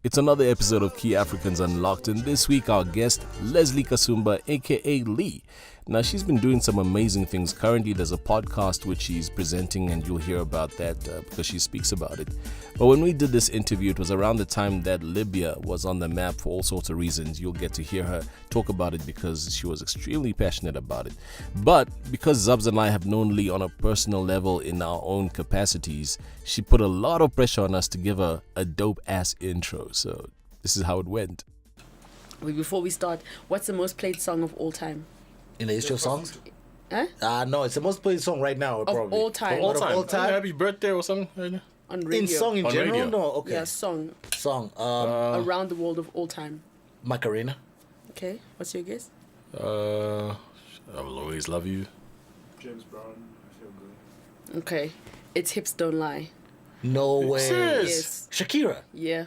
It's another episode of Key Africans Unlocked, and this week our guest, Leslie Kasumba, aka Lee. Now, she's been doing some amazing things. Currently, there's a podcast which she's presenting, and you'll hear about that because she speaks about it. But when we did this interview, it was around the time that Libya was on the map for all sorts of reasons. You'll get to hear her talk about it because she was extremely passionate about it. But because Zubs and I have known Lee on a personal level in our own capacities, she put a lot of pressure on us to give her a dope-ass intro. So this is how it went. Before we start, what's the most played song of all time? In the history of songs? Huh? No, it's the most played song right now, probably. Of all time. All time? Happy birthday or something? On radio. In song in On general? radio. No, okay. Yeah, song. Song. Around the world of all time. Macarena. Okay, what's your guess? I will always love you. James Brown, I Feel Good. Okay, it's Hips Don't Lie. No way. Yes. Shakira. Yeah.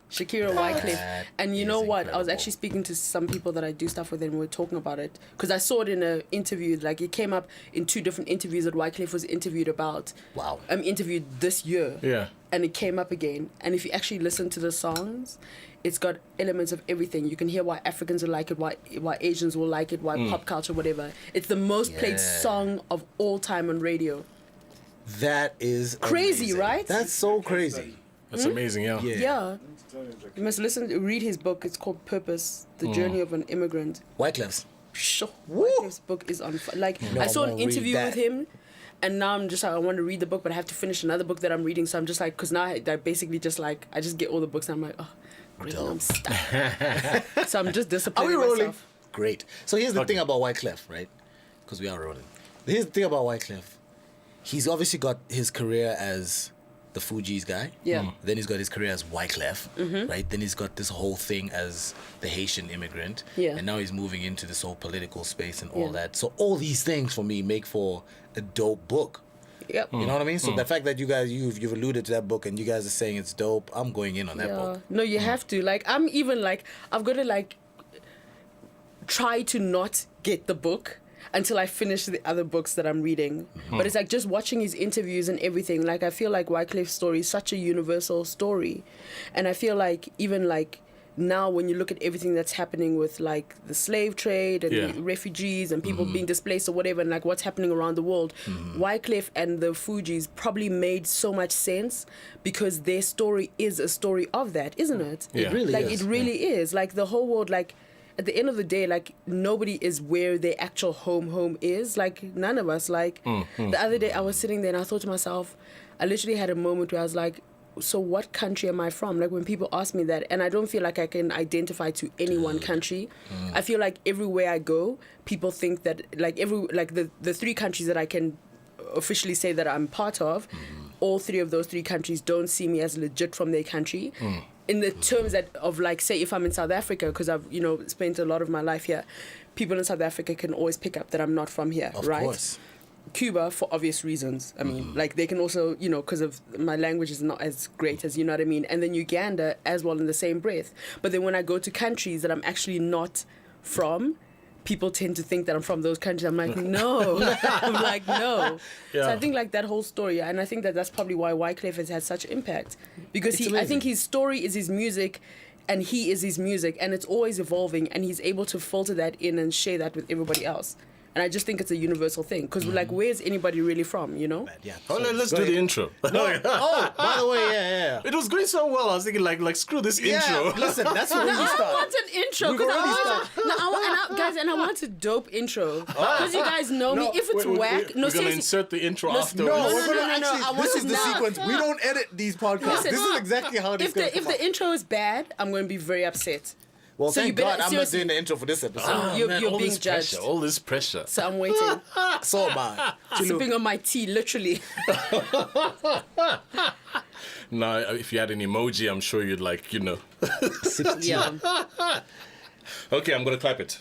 Shakira Wycliffe. And you is know what? I was incredible. actually speaking to some people that I do stuff with and we were talking about it. Because I saw it in an interview. Like, it came up in 2 different interviews that Wycliffe was interviewed about. Wow. Interviewed this year. Yeah. And it came up again. And if you actually listen to the songs, it's got elements of everything. You can hear why Africans will like it, why Asians will like it, why pop culture, whatever. It's the most played song of all time on radio. That is Crazy, amazing. right? That's so crazy. That's amazing, yeah. Yeah. You must read his book. It's called Purpose, The Journey of an Immigrant. Wyclif's. Sure. Wycliffe's book is on fire. Like, No, I saw I'm an gonna read interview that. with him, and now I'm just like, I want to read the book, but I have to finish another book that I'm reading. So I'm just like, because now I basically just like, I just get all the books, and I'm like, oh, great, and I'm stuck. So I'm just Are disappointed we in rolling? myself. Great. So here's the thing about Wycliffe, right? Because we are rolling. Here's the thing about Wycliffe. He's obviously got his career as the Fugees guy. Yeah. Then he's got his career as Wyclef, right? Then he's got this whole thing as the Haitian immigrant. Yeah. And now he's moving into this whole political space and all Yeah. that. So all these things for me make for a dope book. Yep. You know what I mean? So the fact that you guys, you've alluded to that book and you guys are saying it's dope, I'm going in on that book. No, you have to. Like, I'm even like, I've got to like try to not get the book until I finish the other books that I'm reading. But it's like just watching his interviews and everything. Like, I feel like Wycliffe's story is such a universal story. And I feel like even like now when you look at everything that's happening with like the slave trade and Yeah. the refugees and people being displaced or whatever, and like what's happening around the world, Wycliffe and the Fugees probably made so much sense because their story is a story of that, isn't it? Yeah. It really Like, is. it really is. Like, the whole world, like, at the end of the day, like, nobody is where their actual home is. Like, none of us. Like, the other day I was sitting there and I thought to myself, I literally had a moment where I was like, so what country am I from? Like, when people ask me that, and I don't feel like I can identify to any one country. I feel like everywhere I go, people think that, like, the 3 countries that I can officially say that I'm part of, all 3 of those 3 countries don't see me as legit from their country. In the terms of like, say, if I'm in South Africa, because I've, spent a lot of my life here, people in South Africa can always pick up that I'm not from here, Of right? course. Cuba, for obvious reasons. I mean, like, they can also, because of my language is not as great as, you know what I mean? And then Uganda as well in the same breath. But then when I go to countries that I'm actually not from, people tend to think that I'm from those countries. I'm like, no. I'm like, no. Yeah. So I think, like, that whole story, and I think that that's probably why Wycliffe has had such impact. Because It's I think amazing. his story is his music, and he is his music, and it's always evolving, and he's able to filter that in and share that with everybody else. And I just think it's a universal thing. Because, like, where's anybody really from, you know? Yeah. Oh, let's Go do ahead. the intro. Oh, by the way, yeah. It was going so well. I was thinking, like screw this intro. Listen, that's where we I start. want an intro We've because I already want I want a dope intro because you guys know me. If it's We're whack, going to seriously. insert the intro Listen, afterwards. No, No, we're no, gonna no, no, actually. I want This is to the now. sequence. We don't edit these podcasts. Listen, This is exactly how this If the goes. if the intro is bad, I'm going to be very upset. Well, so you thank better- God I'm not seriously. doing the intro for this episode. You're all being this judged. pressure, all this pressure. So I'm waiting, So am I. sipping on my tea, literally. Now, if you had an emoji, I'm sure you'd Yeah. Okay, I'm going to clap it.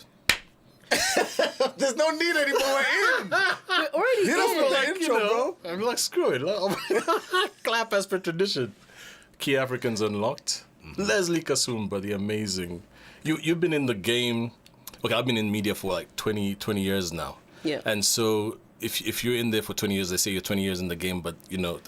There's no need anymore. We're in. We're already Hit us in. with the intro, bro. I'm like, screw it. Clap as per tradition. Key Africans Unlocked. Leslie Kasumba, the amazing. You've been in the game. Okay, I've been in media for like 20 years now. Yeah. And so if you're in there for 20 years, they say you're 20 years in the game, but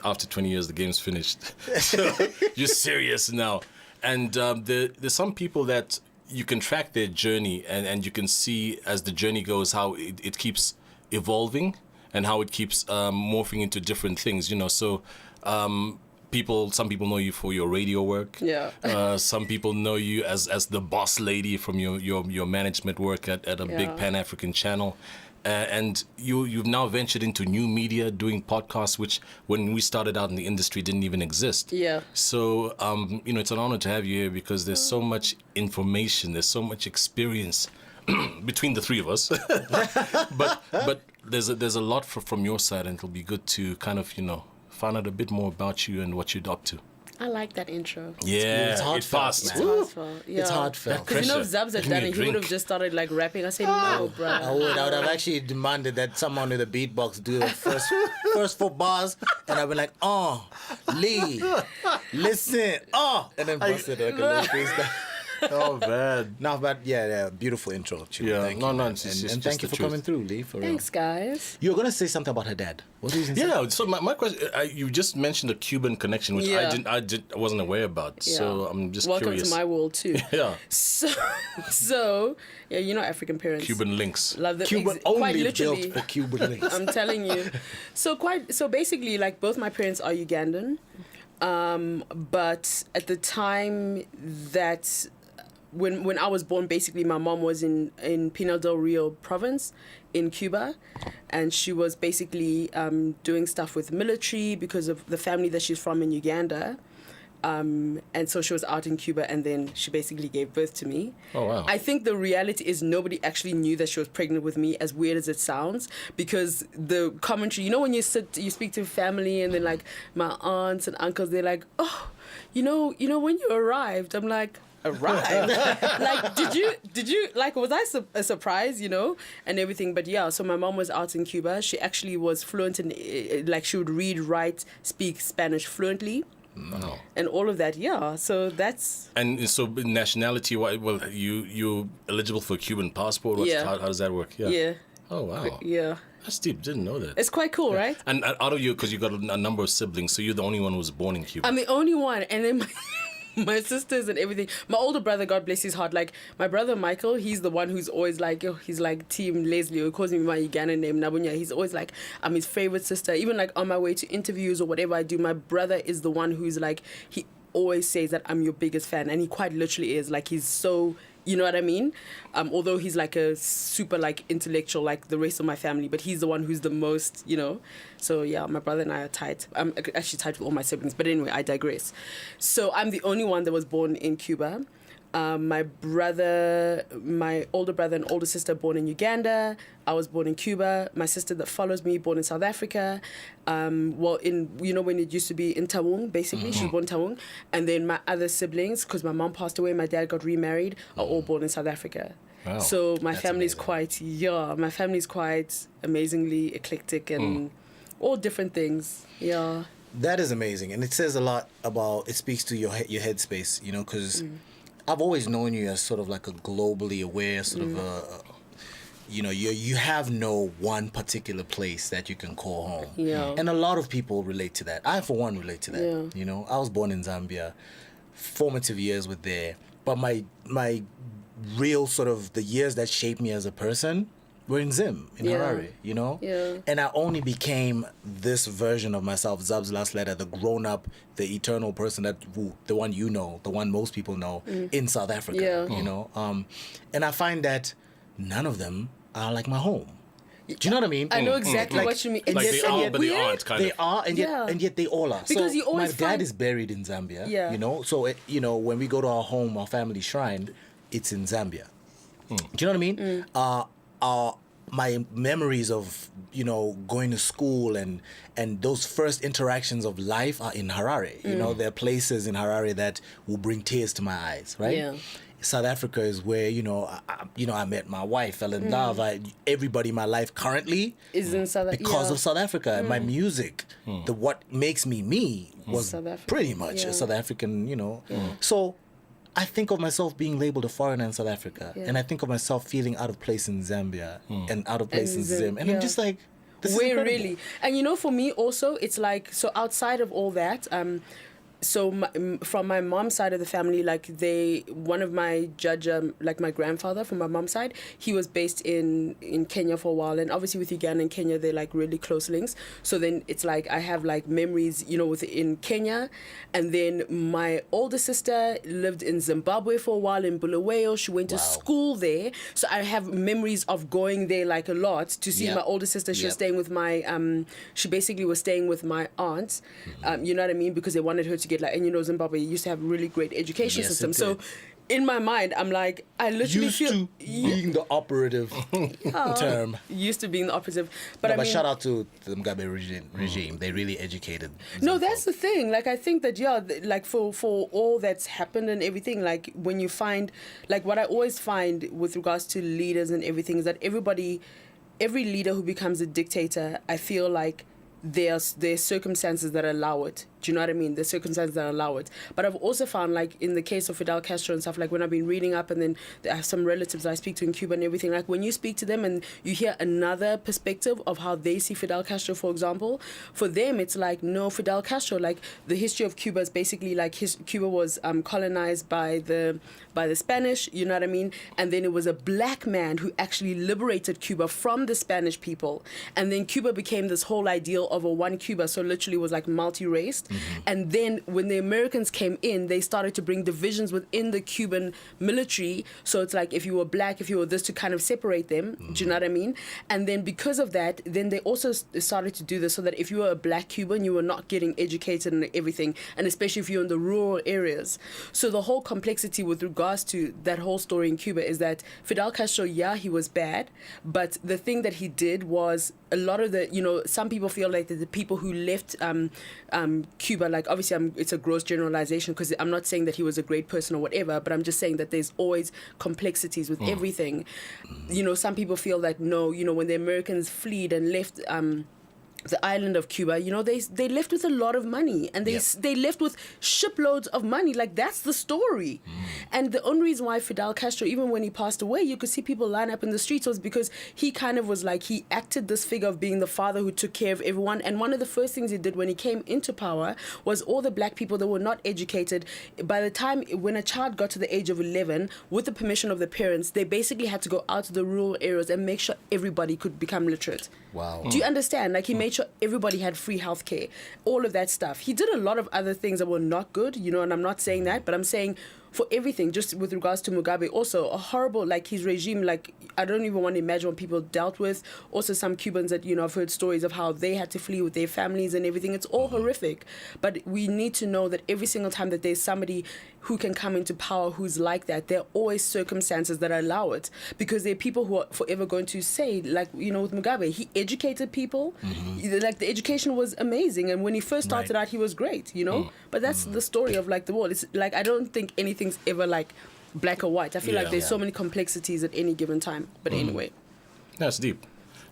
after 20 years the game's finished. So you're serious now. And there's some people that you can track their journey, and you can see as the journey goes how it keeps evolving and how it keeps morphing into different things, you know. So some people know you for your radio work. Yeah. Some people know you as the boss lady from your management work at a big Yeah. Pan-African channel. And you've now ventured into new media, doing podcasts, which when we started out in the industry didn't even exist. Yeah. So, you know, it's an honor to have you here because there's so much information, there's so much experience between the three of us. but there's a lot from your side, and it'll be good to kind of, you know, find out a bit more about you and what you're up to. I like that intro. Yeah, It's heartfelt, fast. man. It's heartfelt. Yeah. It's heartfelt. Because you know, if Pressure. Zabs had Give me done a it, he would have drink. just started like rapping. I said, no, bro. I would have actually demanded that someone with a beatbox do the first 4 bars, and I'd be like, oh, Lee, listen, oh, and then bust it like a little freestyle. Oh, man. No, but yeah, beautiful intro. Chiu. Yeah, Thank no, you, no, man. it's and, just and thank the you for truth. coming through, Lee. For real. Thanks, guys. You were gonna say something about her dad. What were you gonna say? Yeah, so my question, you just mentioned the Cuban connection, which Yeah. I wasn't aware about. So Yeah. I'm just Welcome curious. to my world, too. Yeah, So, yeah, you know African parents. Cuban links. Love them. Cuban quite only literally. built for Cuban links. I'm telling you. So basically, like, both my parents are Ugandan. But at the time that when I was born, basically my mom was in Pinar del Rio province in Cuba, and she was basically doing stuff with military because of the family that she's from in Uganda. And so she was out in Cuba, and then she basically gave birth to me. Oh, wow. I think the reality is nobody actually knew that she was pregnant with me, as weird as it sounds, because the commentary, you know, when you speak to family, and then like my aunts and uncles, they're like, oh, you know when you arrived, I'm like, arrived? Like, did you like, was I a surprise, you know, and everything? But yeah, so my mom was out in Cuba. She actually was fluent in, like, she would read, write, speak Spanish fluently. No. And all of that, yeah. So that's And so nationality, well, you eligible for a Cuban passport? Yeah. How does that work? Yeah. yeah, Oh, wow. yeah. That's deep. Didn't know that. It's quite cool, right? And out of you, because you got a number of siblings, so you're the only one who was born in Cuba. I'm the only one, and then my sisters and everything. My older brother, God bless his heart, like my brother Michael, he's the one who's always like, he's like Team Leslie, who calls me my Ugandan name, Nabunya. He's always like, I'm his favorite sister. Even like on my way to interviews or whatever I do, my brother is the one who's like, he always says that I'm your biggest fan, and he quite literally is. Like, he's so, you know what I mean? Although he's like a super like intellectual like the rest of my family, but he's the one who's the most, you know. So yeah, my brother and I are tight. I'm actually tight with all my siblings, but anyway, I digress. So I'm the only one that was born in Cuba. My older brother and older sister born in Uganda. I was born in Cuba. My sister that follows me born in South Africa. When it used to be in Taung, basically, she was born in Taung. And then my other siblings, because my mom passed away, my dad got remarried, are all born in South Africa. Wow. So my That's family's amazing. my family's quite amazingly eclectic and all different things. Yeah. That is amazing, and it says a lot about. It speaks to your headspace, you know, because I've always known you as sort of like a globally aware sort of a. You know, you have no one particular place that you can call home. Yeah. And a lot of people relate to that. I, for one, relate to that. Yeah. You know, I was born in Zambia. Formative years were there. But my real sort of the years that shaped me as a person were in Zim, in Yeah. Harare, you know? Yeah. And I only became this version of myself, Zab's Last Letter, the grown-up, the eternal person the one you know, the one most people know, in South Africa, Yeah. you know? And I find that none of them are like my home. Do you know what I mean? I know exactly what you mean. and Like yet- they and are, yet but they weird. aren't, kind They of. are, Yeah. and yet they all are. Because so you always my dad find- is buried in Zambia. Yeah. You know, so when we go to our home, our family shrine, it's in Zambia. Do you know what I mean? My memories of going to school and those first interactions of life are in Harare. You know, there are places in Harare that will bring tears to my eyes. Right. Yeah. South Africa is where I met my wife, fell in love. Everybody in my life currently Is in South because of South Africa and my music. What makes me was South Africa. pretty much Yeah. a South African. So I think of myself being labeled a foreigner in South Africa, Yeah. and I think of myself feeling out of place in Zambia and out of place And in Zim, Zim, and yeah. I'm just like, this is Where incredible. really? And for me also, it's like, so outside of all that, from my mom's side of the family, like one of my judge, like my grandfather from my mom's side, he was based in Kenya for a while, and obviously with Uganda and Kenya, they're like really close links. So then it's like I have like memories, within Kenya, and then my older sister lived in Zimbabwe for a while in Bulawayo. She went to school there, so I have memories of going there like a lot to see my older sister. She was staying with my she basically was staying with my aunt, you know what I mean, because they wanted her to get like, and Zimbabwe used to have a really great education system. So in my mind, I'm like, I literally being the operative term. Used to being the operative. But shout out to the Mugabe regime. They really educated. No, that's the thing. Like, I think that, like for all that's happened and everything, like when you find, like what I always find with regards to leaders and everything is that every leader who becomes a dictator, I feel like there's circumstances that allow it. Do you know what I mean? There's circumstances that allow it. But I've also found, like, in the case of Fidel Castro and stuff, like when I've been reading up, and then I have some relatives I speak to in Cuba and everything, like when you speak to them and you hear another perspective of how they see Fidel Castro, for example, for them it's like, no, Fidel Castro, like the history of Cuba is basically like Cuba was colonized by the Spanish, you know what I mean? And then it was a black man who actually liberated Cuba from the Spanish people. And then Cuba became this whole ideal of a one Cuba, so literally was like multi-raced. And then when the Americans came in, they started to bring divisions within the Cuban military. So it's like if you were black, if you were this, to kind of separate them. Do you know what I mean? And then because of that, then they also started to do this so that if you were a black Cuban, you were not getting educated and everything, and especially if you're in the rural areas. So the whole complexity with regards to that whole story in Cuba is that Fidel Castro, he was bad, but the thing that he did was a lot of the, some people feel like the people who left Cuba, like obviously it's a gross generalization because I'm not saying that he was a great person or whatever, but I'm just saying that there's always complexities with everything. Some people feel that no, when the Americans fled and left the island of Cuba, they left with a lot of money, and they left with shiploads of money. Like, that's the story. And the only reason why Fidel Castro, even when he passed away, you could see people line up in the streets, was because he kind of was like, he acted this figure of being the father who took care of everyone. And one of the first things he did when he came into power was all the black people that were not educated, by the time when a child got to the age of 11, with the permission of the parents, they basically had to go out to the rural areas and make sure everybody could become literate. Wow. Do you understand? Like, he made sure everybody had free healthcare, all of that stuff. He did a lot of other things that were not good, and I'm not saying that, but I'm saying for everything, just with regards to Mugabe, also a horrible, like his regime, like I don't even want to imagine what people dealt with. Also some Cubans that, I've heard stories of how they had to flee with their families and everything. It's all horrific. But we need to know that every single time that there's somebody who can come into power who's like that, there are always circumstances that allow it. Because there are people who are forever going to say, like, with Mugabe, he educated people. Like, the education was amazing. And when he first started out, he was great, But that's the story of, like, the world. It's like, I don't think anything's ever, like, black or white. I feel like there's so many complexities at any given time. But anyway. That's deep.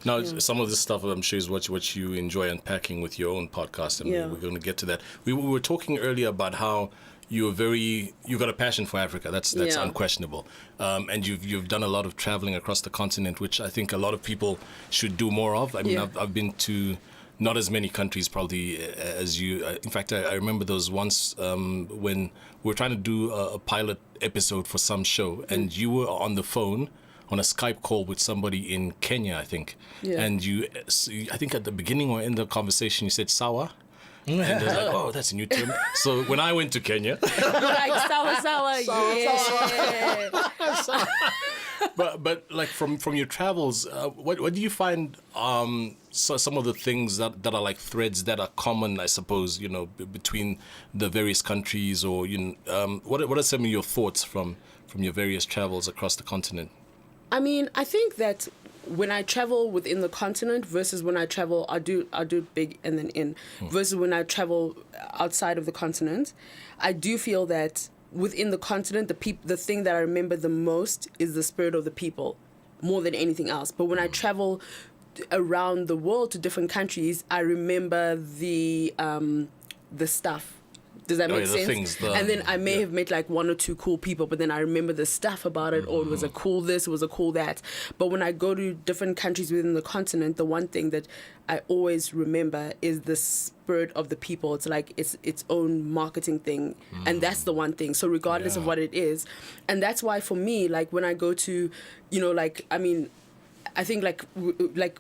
Now, some of this stuff, I'm sure, is what you enjoy unpacking with your own podcast, and we're going to get to that. We were talking earlier about how you've got a passion for Africa. That's unquestionable. And you've done a lot of traveling across the continent, which I think a lot of people should do more of. I mean, I've been to not as many countries probably as you. In fact, I remember those once when we were trying to do a pilot episode for some show, and you were on the phone on a Skype call with somebody in Kenya, I think. Yeah. And I think at the beginning or in the conversation, you said sawa. And I was like, oh, that's a new term. So when I went to Kenya, like sawa, yeah. But like from your travels, what do you find? Some of the things that are like threads that are common, I suppose, between the various countries, or what are some of your thoughts from your various travels across the continent? I mean, I think that when I travel within the continent versus when I travel, I do big and then in, versus when I travel outside of the continent, I do feel that within the continent, the thing that I remember the most is the spirit of the people, more than anything else. But when I travel around the world to different countries, I remember the stuff. Does that Oh, make yeah, the sense? things, And then I may yeah. have met like one or two cool people, but then I remember the stuff about it, or it was a cool this, it was a cool that. But when I go to different countries within the continent, the one thing that I always remember is the spirit of the people. It's like it's its own marketing thing, and that's the one thing. So regardless of Yeah. what it is, and that's why for me, like when I go to, you know, like I mean, I think like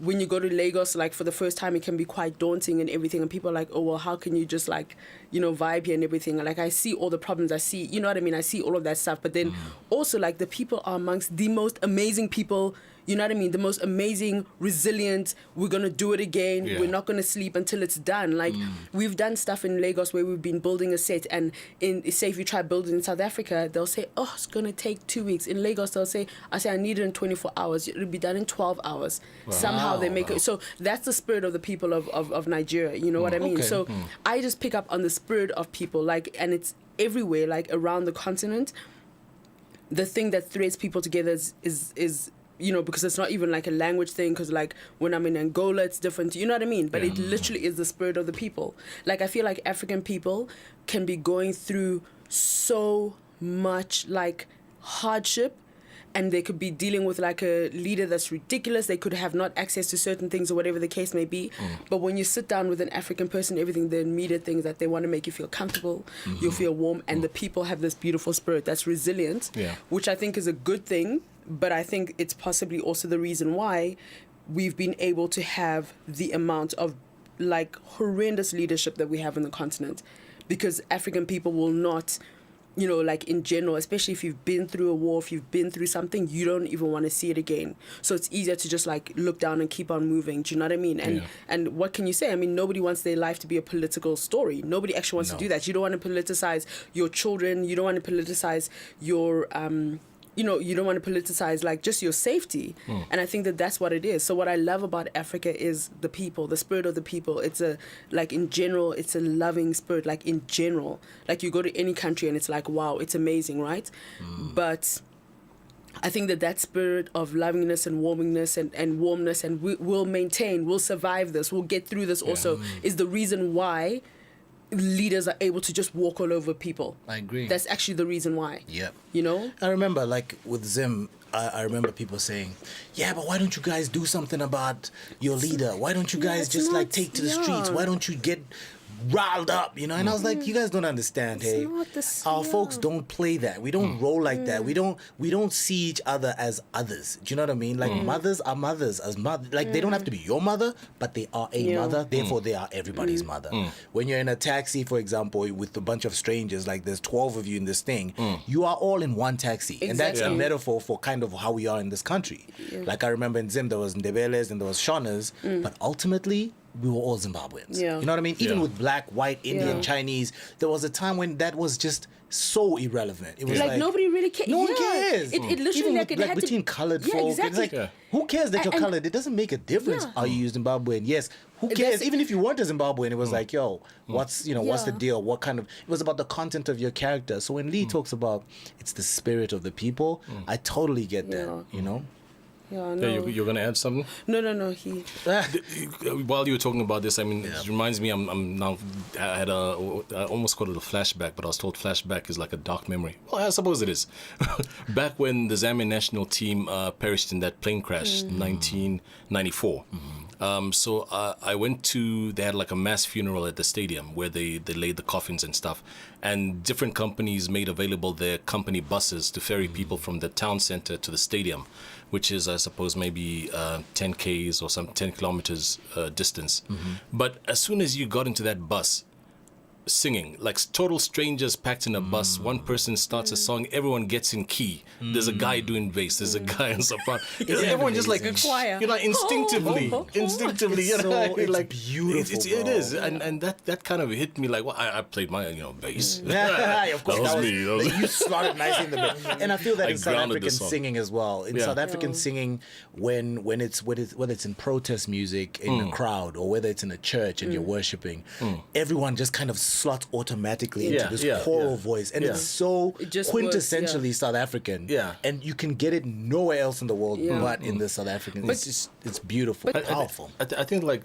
when you go to Lagos, like for the first time, it can be quite daunting and everything. And people are like, oh, well, how can you just like, you know, vibe here and everything? And like I see all the problems. I see, you know what I mean? I see all of that stuff. But then also like the people are amongst the most amazing people. You know what I mean? The most amazing, resilient. We're going to do it again. Yeah. We're not going to sleep until it's done. Like we've done stuff in Lagos where we've been building a set, and say if you try building in South Africa, they'll say, oh, it's going to take 2 weeks. In Lagos, they'll say, I need it in 24 hours. It'll be done in 12 hours. Somehow they make it. So that's the spirit of the people of Nigeria. You know what I mean? Okay. So I just pick up on the spirit of people, like, and it's everywhere, like around the continent. The thing that threads people together is you know, because it's not even like a language thing, because like when I'm in Angola it's different, you know what I mean? But it literally is the spirit of the people. Like I feel like African people can be going through so much like hardship, and they could be dealing with like a leader that's ridiculous. They could have not access to certain things or whatever the case may be. But when you sit down with an African person, everything, the immediate things that they want to make you feel comfortable, you feel warm, and the people have this beautiful spirit that's resilient, which I think is a good thing. But I think it's possibly also the reason why we've been able to have the amount of like horrendous leadership that we have in the continent, because African people will not, you know, like in general, especially if you've been through a war, if you've been through something, you don't even want to see it again. So it's easier to just like look down and keep on moving. Do you know what I mean? And what can you say? I mean, nobody wants their life to be a political story. Nobody actually wants to do that. You don't want to politicize your children. You don't want to politicize your you know, you don't want to politicize like just your safety. And I think that that's what it is. So what I love about Africa is the people, the spirit of the people. It's a, like in general, it's a loving spirit, like in general. Like you go to any country and it's like, wow, it's amazing, right? But I think that spirit of lovingness and warmingness and warmness, and we'll maintain, we'll survive this, we'll get through this also, is the reason why leaders are able to just walk all over people. I agree. That's actually the reason why. Yep. You know? I remember, like, with Zim, I remember people saying, yeah, but why don't you guys do something about your leader? Why don't you guys it's just, like, not- take to the yeah. streets? Why don't you get riled up, you know? And I was like, you guys don't understand, It's hey. not the- Our yeah. folks don't play that. We don't roll like that. We don't see each other as others. Do you know what I mean? Like, mothers are mothers as mother. Like, they don't have to be your mother, but they are a Yeah. mother. Therefore, they are everybody's mother. When you're in a taxi, for example, with a bunch of strangers, like there's 12 of you in this thing, you are all in one taxi. And that's a Exactly. metaphor for kind of how we are in this country. Like, I remember in Zim, there was Ndebeles and there was Shonas, but ultimately, we were all Zimbabweans. Yeah. You know what I mean? Even Yeah. with black, white, Indian, Yeah. Chinese, there was a time when that was just so irrelevant. It was Like, nobody really cares. No one Yeah. cares. It literally Even like with, it like had between to, colored yeah, folk. Exactly. It's like, who cares that you're And- colored? It doesn't make a difference. Yeah. Are you Zimbabwean? Yes. Who That's- cares? Even if you weren't a Zimbabwean, it was like, yo, what's the Yeah. deal? What kind of? It was about the content of your character. So when Lee talks about it's the spirit of the people, I totally get that. Yeah. You know. Yeah, no. Yeah, you're gonna add something. No. He. While you were talking about this, I mean, it reminds me. I'm now. I almost called it a flashback, but I was told flashback is like a dark memory. Well, I suppose it is. Back when the Zambian national team perished in that plane crash, 1994. So I went to. They had like a mass funeral at the stadium where they laid the coffins and stuff, and different companies made available their company buses to ferry people from the town center to the stadium, which is, I suppose, maybe 10 Ks or some 10 kilometers distance. But as soon as you got into that bus, singing, like total strangers packed in a bus, one person starts a song, everyone gets in key. There's a guy doing bass, there's a guy in soprano. Everyone just like, Choir. you know, instinctively, It's you know, so- it's like beautiful, It bro. is, and that kind of hit me like, well, I played my, bass. Yeah, of course. That was me. That was- You slotted nicely in the middle. And I feel that I in South grounded the African song. singing as well. In Yeah. South African singing, when it's whether it's in protest music in a crowd or whether it's in a church and you're worshiping, everyone just kind of slots automatically Yeah, into this yeah, choral yeah. voice, and Yeah. it's so It just works, quintessentially yeah. South African. Yeah. And you can get it nowhere else in the world Yeah. but in the South African. It's beautiful, powerful. I think, like,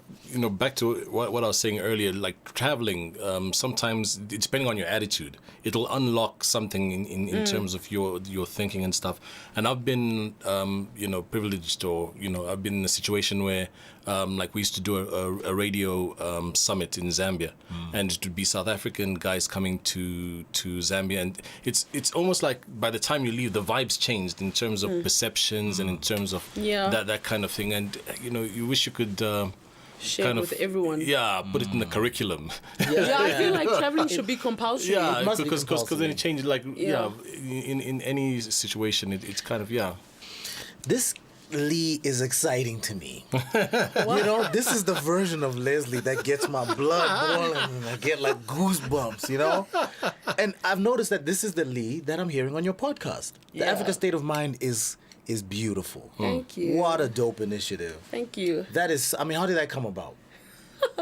back to what I was saying earlier, like traveling, sometimes, depending on your attitude, it'll unlock something in terms of your thinking and stuff. And I've been, privileged, or, I've been in a situation where, like, we used to do a radio summit in Zambia, and it would be South African guys coming to Zambia, and it's almost like by the time you leave, the vibes changed in terms of perceptions and in terms of that kind of thing, and you wish you could Share kind with of everyone. yeah, put it in the curriculum. Yeah, I feel like traveling should be compulsory. Yeah, It must be because then compulsory. it changes. Like Yeah. in any situation, it's kind of This Lee is exciting to me. This is the version of Leslie that gets my blood boiling and I get like goosebumps, And I've noticed that this is the Lee that I'm hearing on your podcast. The Yeah. Africa State of Mind is beautiful. Thank you. What a dope initiative. Thank you. That is, how did that come about?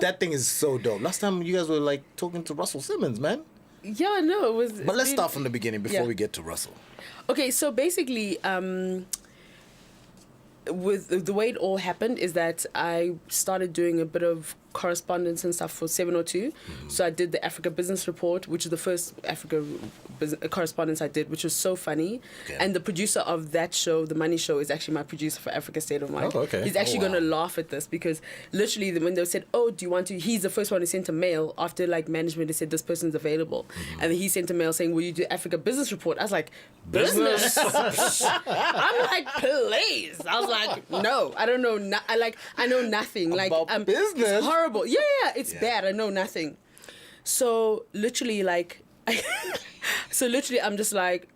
That thing is so dope. Last time you guys were like talking to Russell Simmons, man. Yeah, no, it was. But let's start from the beginning before Yeah. we get to Russell. Okay, so basically, with the way it all happened is that I started doing a bit of correspondence and stuff for 702. So I did the Africa Business Report, which is the first Africa correspondence I did, which was so funny. Okay. And the producer of that show, The Money Show, is actually my producer for Africa State of Mind. Oh, okay. He's actually Oh, wow. going to laugh at this because literally when they said, oh, do you want to, he's the first one who sent a mail after like management, they said this person's available. And then he sent a mail saying, will you do Africa Business Report? I was like, business? I'm like, please. I was like, no, I don't know. I know nothing. Like, About business? It's horrible. Yeah, it's bad. I know nothing. So literally, I'm just like,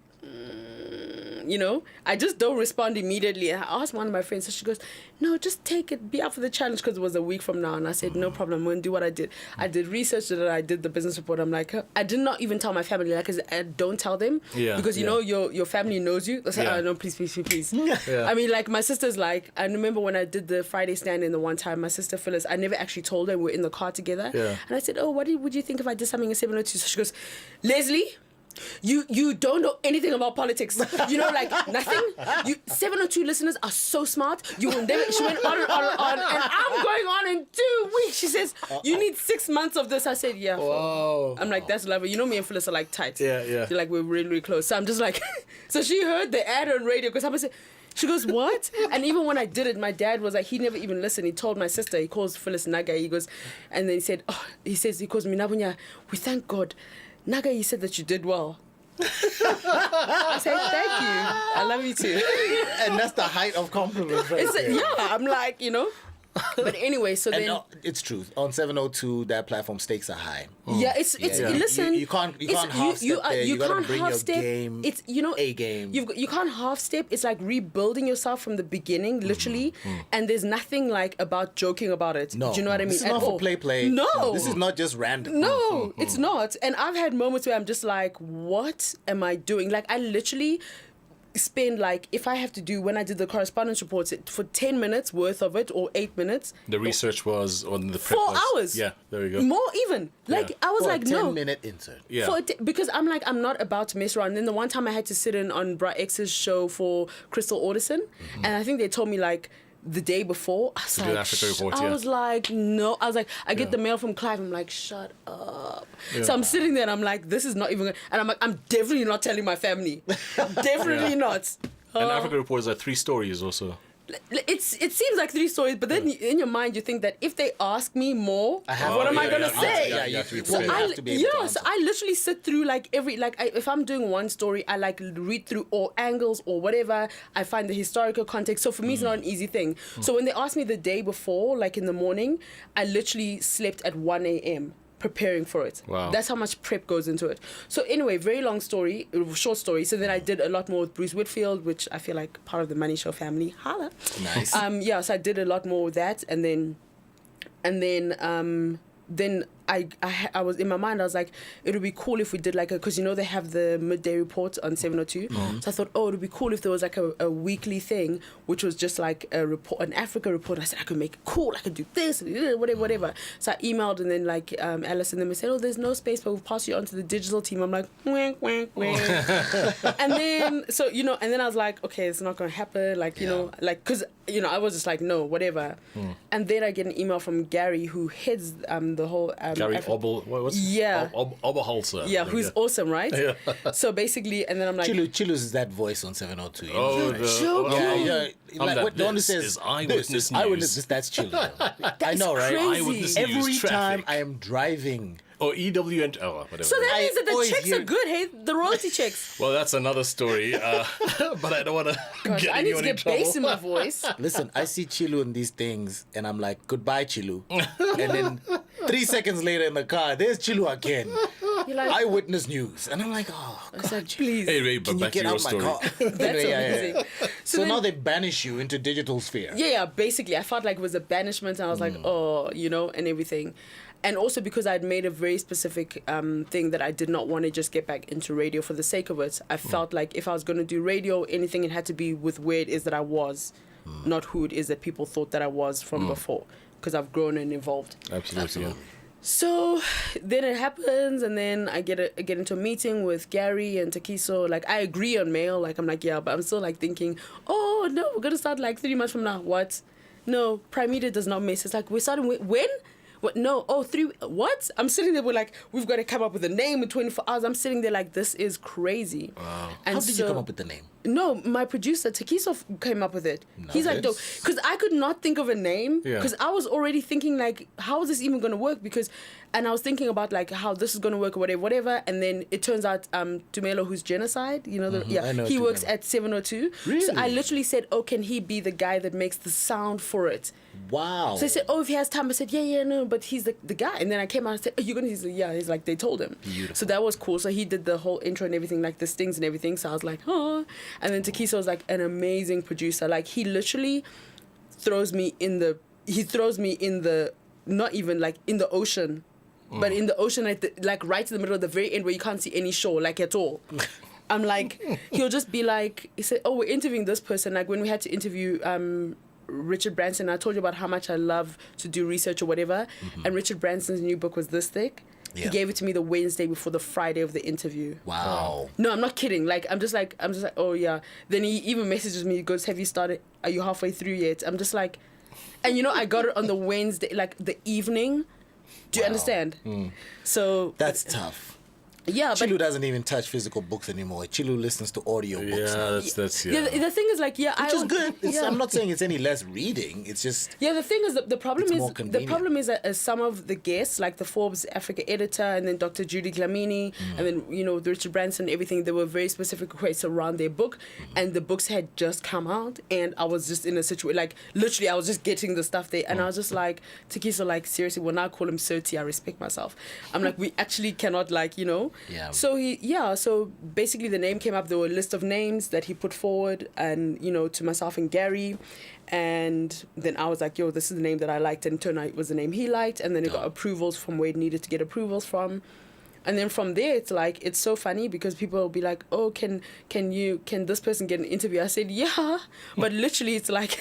I just don't respond immediately. I asked one of my friends, so she goes, no, just take it, be up for the challenge, because it was a week from now. And I said, no problem, I'm going to do what I did. I did research, I did the business report. I'm like, I did not even tell my family, because I don't tell them. Yeah, because, yeah. Your family knows you. I said, Yeah. oh, no, please. Yeah. I mean, like, my sister's like, I remember when I did the Friday stand-in the one time, my sister Phyllis, I never actually told her, we were in the car together. Yeah. And I said, oh, would you think if I did something in 702? So she goes, Leslie, you don't know anything about politics. Nothing. 702 listeners are so smart. You will never. She went on and on, and I'm going on in 2 weeks. She says, you need 6 months of this. I said, yeah. Wow. I'm like, that's lovely. Me and Phyllis are like tight. Yeah. They're like, we're really, really close. So I'm just like, so she heard the ad on radio because someone said, she goes, what? And even when I did it, my dad was like, he never even listened. He told my sister, he calls Phyllis Naga. He goes, and then he said, he calls me Nabunya. We thank God. Naga, he said that you did well. I said, thank you. I love you too. And that's the height of compliment right there. Yeah, I'm like, But anyway, so And then... it's true. On 702, that platform stakes are high. Yeah, it's Yeah. listen. You can't half step there. You gotta can't bring half your step. game. It's A game. You can't half step. It's like rebuilding yourself from the beginning, literally. And there's nothing like about joking about it. No. Do you know what I mean? This is At not all. for play. No. This is not just random. No, it's not. And I've had moments where I'm just like, what am I doing? Like, I literally spend if I have to do, when I did the correspondence reports, for 10 minutes worth of it, or 8 minutes. The research was on the prep 4 was- hours. Yeah, there we go. More even. Yeah. I was For like, a no. 10-minute insert. Yeah. Because I'm like, I'm not about to mess around. And then the one time I had to sit in on Bra X's show for Crystal Alderson, and I think they told me the day before, I was do the Africa report, I yeah. was like, no. I was like, I get the mail from Clive. I'm like, shut up. So I'm sitting there and I'm like, this is not even. And I'm like, I'm definitely not telling my family. Definitely not. And Africa reports are 3 stories also. It seems like 3 stories, but then in your mind you think that if they ask me more, what am I gonna say? Yeah, you have to be so prepared. you have to be able to answer. So I literally sit through if I'm doing one story, I read through all angles or whatever. I find the historical context. So for me, it's not an easy thing. So when they asked me the day before, in the morning, I literally slept at 1 a.m. preparing for it. Wow. That's how much prep goes into it. So anyway, very long story, short story. So then I did a lot more with Bruce Whitfield, which I feel like part of the Money Show family. Holla. Nice. So I did a lot more with that, and then I was in my mind, I was like, it would be cool if we did like because they have the midday report on 702. So I thought, it would be cool if there was like a weekly thing which was just like a report, an Africa report. I said I could make it cool, I could do this, whatever. So I emailed, and then like Alice and them said, there's no space, but we'll pass you on to the digital team. I'm like, wink, wink, wink. And then and then I was like, okay, it's not gonna happen, like because I was just like, no, whatever. And then I get an email from Gary, who heads the whole Gary what's Oberholzer. Yeah, who's awesome, right? Yeah. So basically, and then I'm like, Chilu's is that voice on 702. joking. The one who says is eyewitness news. Eyewitness, that's Chilu. I know, right? crazy. Eyewitness Every news, time traffic. I am driving. Or EW and whatever. so that means that the always checks hear- are good, hey? The royalty checks. Well, that's another story, but I don't want to Gosh, get I need to anyone in get trouble. bass in my voice. Listen, I see Chilu in these things, and I'm like, goodbye, Chilu. And then 3 seconds later in the car, there's Chilu again. You're like, Eyewitness news. And I'm like, oh, it's like, please. Hey, Ray, but can you back to get your out my story. car? That's amazing. So then- now they banish you into digital sphere. Yeah, basically, I felt like it was a banishment, and I was like, and everything. And also because I'd made a very specific thing that I did not want to just get back into radio for the sake of it. I felt like if I was going to do radio, anything, it had to be with where it is that I was, not who it is that people thought that I was from before, because I've grown and evolved. Absolutely. Yeah. So then it happens, and then I get into a meeting with Gary and Takiso. Like, I agree on mail. Like, I'm like, yeah, but I'm still like thinking, oh no, we're gonna start like 3 months from now. What? No, Prime Media does not miss. It's like, we're starting when? What? No. Oh, 3. What? I'm sitting there. We're like, we've got to come up with a name in 24 hours. I'm sitting there like, this is crazy. Wow. And How did you come up with the name? No, my producer Takiso came up with it. He's like, dope, Nice. because I could not think of a name, Yeah. because I was already thinking like, how is this even going to work? And I was thinking about like how this is going to work or whatever. And then it turns out Tumelo, who's Genocide, I know he works Tumelo. at 702. So I literally said, oh, can he be the guy that makes the sound for it? Wow. So I said, oh, if he has time. I said, no, but he's the guy. And then I came out and said, you're going to, he's like, yeah. He's like, they told him. Beautiful. So that was cool. So he did the whole intro and everything, like the stings and everything. So I was like, oh. And then Takiso was like an amazing producer. Like, he literally throws me in the, not even like in the ocean, but in the ocean, like right in the middle of the very end where you can't see any shore, like at all. I'm like, he'll just be like, he said, oh, we're interviewing this person. Like when we had to interview Richard Branson, I told you about how much I love to do research or whatever. And Richard Branson's new book was this thick. Yeah. He gave it to me the Wednesday before the Friday of the interview. Wow. No, I'm not kidding. Like, I'm just like, oh yeah. Then he even messages me, he goes, have you started? Are you halfway through yet? I'm just like, and I got it on the Wednesday, like the evening. Do you understand? So That's tough. yeah, Chilu but doesn't even touch physical books anymore. Chilu listens to audio books. Yeah, that's yeah, the thing is like, yeah, Which is good. Yeah. I'm not saying it's any less reading. It's just Yeah, the thing is the problem It's is more the convenient. problem is that some of the guests, like the Forbes Africa editor, and then Dr. Judy Glamini, and then the Richard Branson, everything. There were very specific requests around their book, and the books had just come out, and I was just in a situation like literally I was just getting the stuff there, and I was just like, Takiso, like seriously, when I call him Serti, I respect myself. I'm like, we actually cannot Yeah. So basically the name came up. There were a list of names that he put forward, and to myself and Gary, and then I was like, yo, this is the name that I liked, and it turned out it was the name he liked, and then it got approvals from where it needed to get approvals from. And then from there, it's like, it's so funny because people will be like, oh, can this person get an interview? I said, yeah, but literally it's like,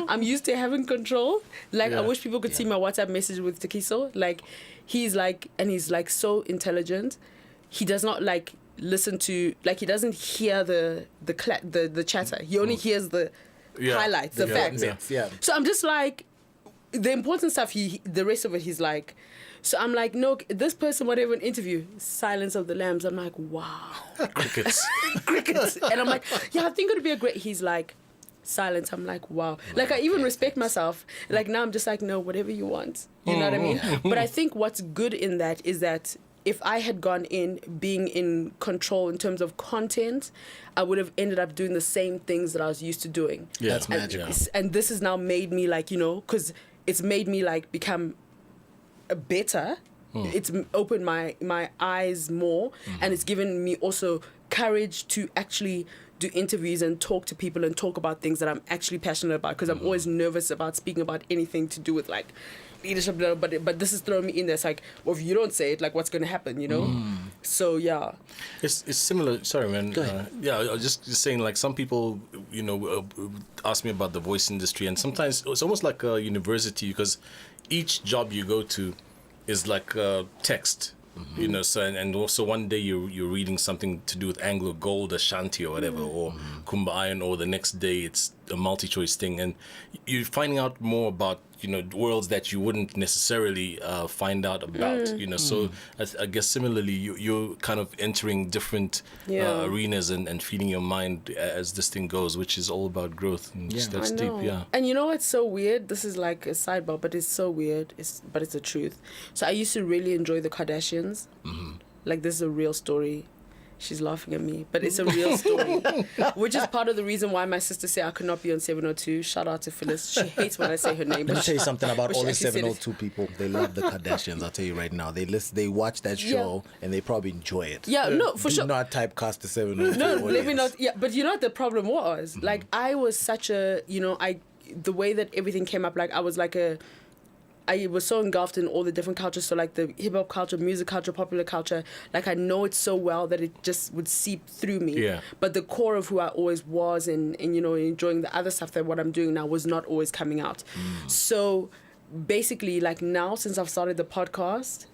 I'm used to having control. Like, I Yeah. wish people could see my WhatsApp message with Takiso. Like, he's like so intelligent. He does not like listen to, like, he doesn't hear the chatter. He only hears the highlights, the facts. Yeah. So I'm just like, the important stuff, the rest of it, he's like, so I'm like, no, this person, whatever, an interview, Silence of the Lambs. I'm like, wow. crickets. Crickets. And I'm like, yeah, I think it would be a great, he's like, silence. I'm like, wow. Like, I even respect myself. Like, now I'm just like, no, whatever you want. You know what I mean? But I think what's good in that is that if I had gone in being in control in terms of content, I would have ended up doing the same things that I was used to doing. Yeah. That's And, magical. and this has now made me like, because it's made me like become better. It's opened my eyes more, and it's given me also courage to actually do interviews and talk to people and talk about things that I'm actually passionate about, because I'm always nervous about speaking about anything to do with like leadership, but this is throwing me in there. It's like, well, if you don't say it, like, what's going to happen, you know? So, yeah. It's similar. Sorry, man. Go ahead. Yeah, I was just saying, like, some people, you know, ask me about the voice industry, and sometimes it's almost like a university, because each job you go to is like text. You know, so and also one day you're reading something to do with Anglo Gold, Ashanti, or whatever, or Kumba Iron, or the next day it's a multi-choice thing, and you're finding out more about, you know, worlds that you wouldn't necessarily find out about. You know, so I guess similarly you're kind of entering different arenas and feeding your mind as this thing goes, which is all about growth. And just that's I deep, know. yeah. And you know what's so weird? This is like a sidebar, but it's so weird. But it's the truth. So I used to really enjoy the Kardashians. Like, this is a real story. She's laughing at me, but it's a real story, which is part of the reason why my sister said I could not be on 702. Shout out to Phyllis. She hates when I say her name. Let me tell you something about but all she the actually said it. 702 people. They love the Kardashians. I'll tell you right now. They watch that show and they probably enjoy it. Yeah, no, for Do sure. not typecast the 702. No, audience. let me not. Yeah, but you know what the problem was? Like, I was such a, you know, the way that everything came up, like, I was like I was so engulfed in all the different cultures. So, like, the hip hop culture, music culture, popular culture, like, I know it so well that it just would seep through me. Yeah. But the core of who I always was and you know, enjoying the other stuff that what I'm doing now was not always coming out. So, basically, like, now since I've started the podcast,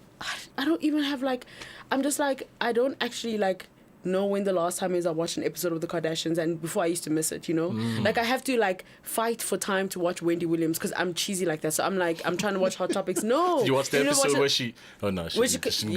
I don't even have, like, I'm just like, I don't actually, like, know when the last time is I watched an episode of the Kardashians, and before I used to miss it, you know? Like, I have to, like, fight for time to watch Wendy Williams because I'm cheesy like that. So I'm like, I'm trying to watch Hot Topics. No. Did you watch the never episode watch it? where she... Oh, no, she Where didn't she- go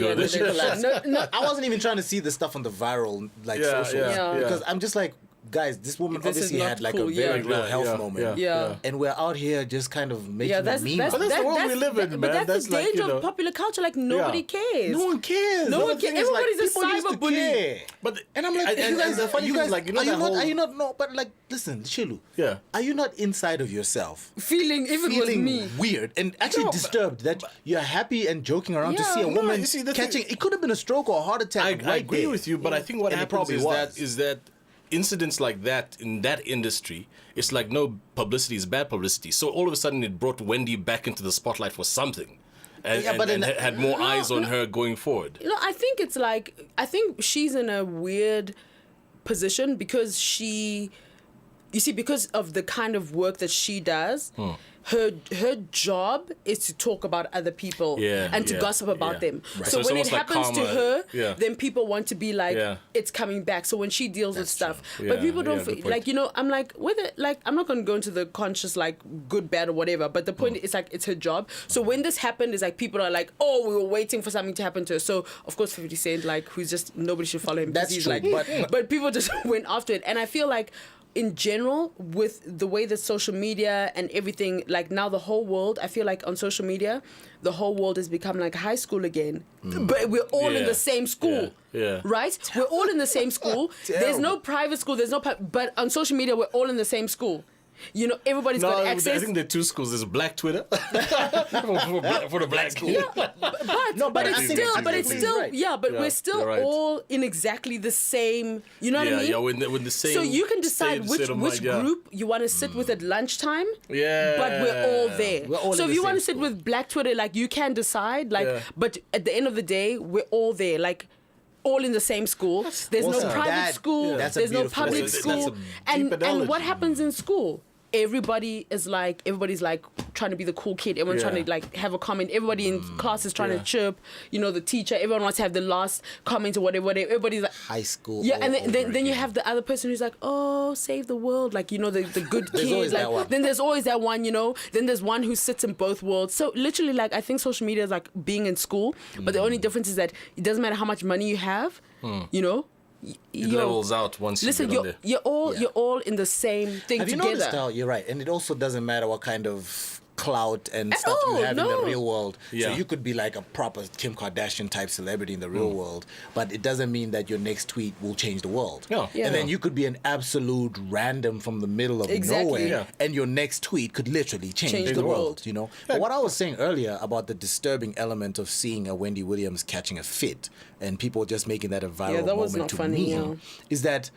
yeah, there. no, I wasn't even trying to see the stuff on the viral, like, Yeah, socials. yeah. Because I'm just like, guys, this woman This is obviously not had, like, cool, a very yeah. real health Yeah, moment. Yeah. And we're out here just kind of making Yeah, a that's meme. that's out of it. But that's the world we live in, but man. that's That's the like, danger you know- of popular culture. Like, nobody cares. No one cares. No The one other thing cares. is, like, Everybody's a people used to cyberbully. care. But And I'm like, and you guys, the funny thing is, like, you know, are that you not? whole... Are you not? No, but like, listen, Shilu. Yeah. Are you not inside of yourself? Feeling even Feeling with me. weird and actually No, disturbed that you're happy and joking around to Yeah. see a No, woman you see, the thing- catching. It could have been a stroke or a heart attack. I agree with you, but I think what And it happens probably was. is that incidents like that in that industry, it's like no publicity is bad publicity. So all of a sudden, it brought Wendy back into the spotlight for something, and, Yeah, but and in- had more eyes on her going forward. You know, I think it's like, I think she's in a weird position because because of the kind of work that she does, her job is to talk about other people and to gossip about them. Right. So So it's when it almost like happens to karma. her, then people want to be like, Yeah. it's coming back. So when she deals with stuff, true. but Yeah, people don't yeah, good point. like, you know, I'm like, whether, like, I'm not going to go into the conscious, like, good, bad, or whatever, but the point is, like, it's her job. So when this happened, it's like, people are like, oh, we were waiting for something to happen to her. So, of course, 50 Cent, like, who's just, nobody should follow him. because That's he's true, like, but people just went after it. And I feel like, in general, with the way that social media and everything, like, now the whole world, I feel like on social media, the whole world has become like high school again. But we're all in Yeah. the same school. Yeah. Right? We're all in the same school. There's no private school, but on social media, we're all in the same school. You know, everybody's No, got I access. think there are two schools. There's Black Twitter for the Black school. But but it's I think still, that's but it's completely still, right. yeah, but Yeah, we're still you're right. all in exactly the same. You know what I mean? Yeah, when the same. So you can decide state of which mind, yeah. group you want to sit with at lunchtime. Yeah. But we're all there. We're all so in if the you want to same sit school. with Black Twitter, like, you can decide, like, Yeah. but at the end of the day, we're all there, like, all in the same school. There's no awesome. private That- school. yeah. That's a There's no beautiful public way to say it. school. That's a deep And what analogy. happens in school? Everybody's like trying to be the cool kid. Everyone's Yeah. trying to, like, have a comment. Everybody in class is trying to chirp. You know, the teacher. Everyone wants to have the last comment or whatever. Everybody's like, High school. yeah, all and over then you again. have the other person who's like, oh, save the world, like, you know, the good There's kid. always Like, that one. then there's always that one, you know. Then there's one who sits in both worlds. So literally, like, I think social media is like being in school, but the only difference is that it doesn't matter how much money you have, you know. It levels out once Listen, you get on there. you're all in the same thing Have you together. noticed how you're right, and it also doesn't matter what kind of clout and At stuff all, you have in no. the real world. Yeah. So you could be like a proper Kim Kardashian type celebrity in the real world, but it doesn't mean that your next tweet will change the world. Yeah. Yeah. And then you could be an absolute random from the middle of Exactly. nowhere, Yeah. and your next tweet could literally change the world. You know. But what I was saying earlier about the disturbing element of seeing a Wendy Williams catching a fit, and people just making that a viral Yeah, that was moment not to funny, me, yeah. is that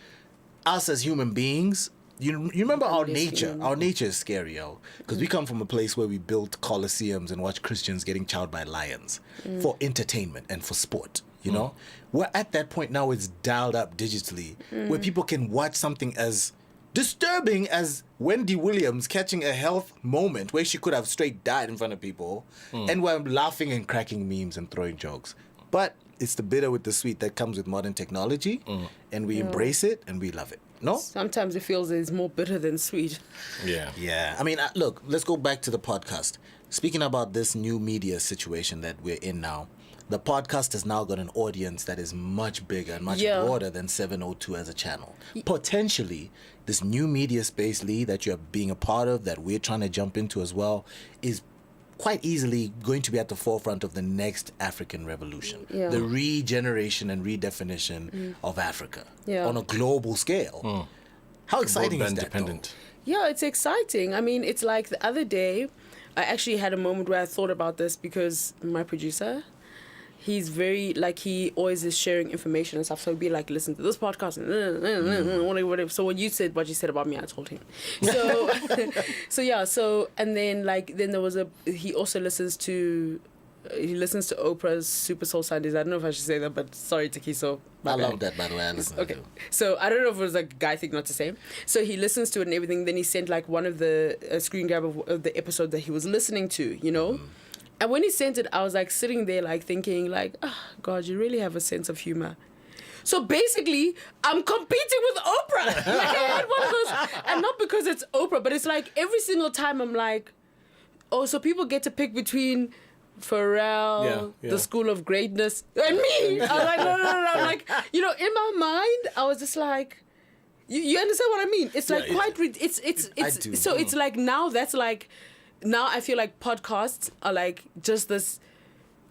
us as human beings You remember our Unless nature? you- Our nature is scary, yo. Because we come from a place where we built coliseums and watch Christians getting chowed by lions for entertainment and for sport. You know, we're at that point now. It's dialed up digitally, where people can watch something as disturbing as Wendy Williams catching a health moment where she could have straight died in front of people, and we're laughing and cracking memes and throwing jokes. But it's the bitter with the sweet that comes with modern technology, and we embrace it and we love it. No? Sometimes it feels it's more bitter than sweet. Yeah. Yeah. I mean, look, let's go back to the podcast. Speaking about this new media situation that we're in now, the podcast has now got an audience that is much bigger and much Yeah. broader than 702 as a channel. Potentially, this new media space, Lee, that you're being a part of, that we're trying to jump into as well, is quite easily going to be at the forefront of the next African revolution. Yeah. The regeneration and redefinition of Africa Yeah. on a global scale. How exciting is Broadband that? dependent. Yeah, it's exciting. I mean, it's like the other day, I actually had a moment where I thought about this because my producer, he's very, like, he always is sharing information and stuff. So he'd be like, listen to this podcast, and whatever. So when you said what you said about me, I told him. So, and then, like, then there was he also listens to Oprah's Super Soul Sundays. I don't know if I should say that, but sorry, Takiso. I love that, by the way. I listen Okay, to it. so I don't know if it was like a guy thing not to say. So he listens to it and everything. Then he sent like one of the screen grab of the episode that he was listening to, you know. And when he sent it, I was like sitting there like thinking like, oh, God, you really have a sense of humor. So basically, I'm competing with Oprah. Like, I had one of those, and not because it's Oprah, but it's like every single time I'm like, oh, so people get to pick between Pharrell, Yeah. the School of Greatness, and me. I was like, no. Like, you know, in my mind, I was just like, you understand what I mean? It's like I do. so it's like now that's like, now I feel like podcasts are like just this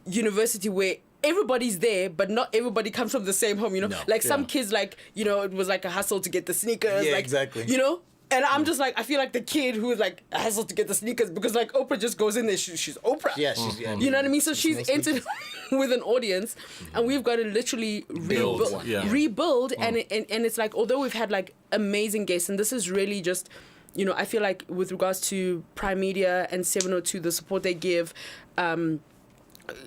university where everybody's there, but not everybody comes from the same home, you know? No. Like some kids, like, you know, it was like a hustle to get the sneakers. Yeah, like, exactly. You know? And I'm just like, I feel like the kid who is like hustles to get the sneakers because like Oprah just goes in there, she's Oprah. Yeah, she's... You know what I mean? So she's entered with an audience, and we've got to literally rebuild. And it's like, although we've had like amazing guests, and this is really just, you know, I feel like with regards to Prime Media and 702, the support they give,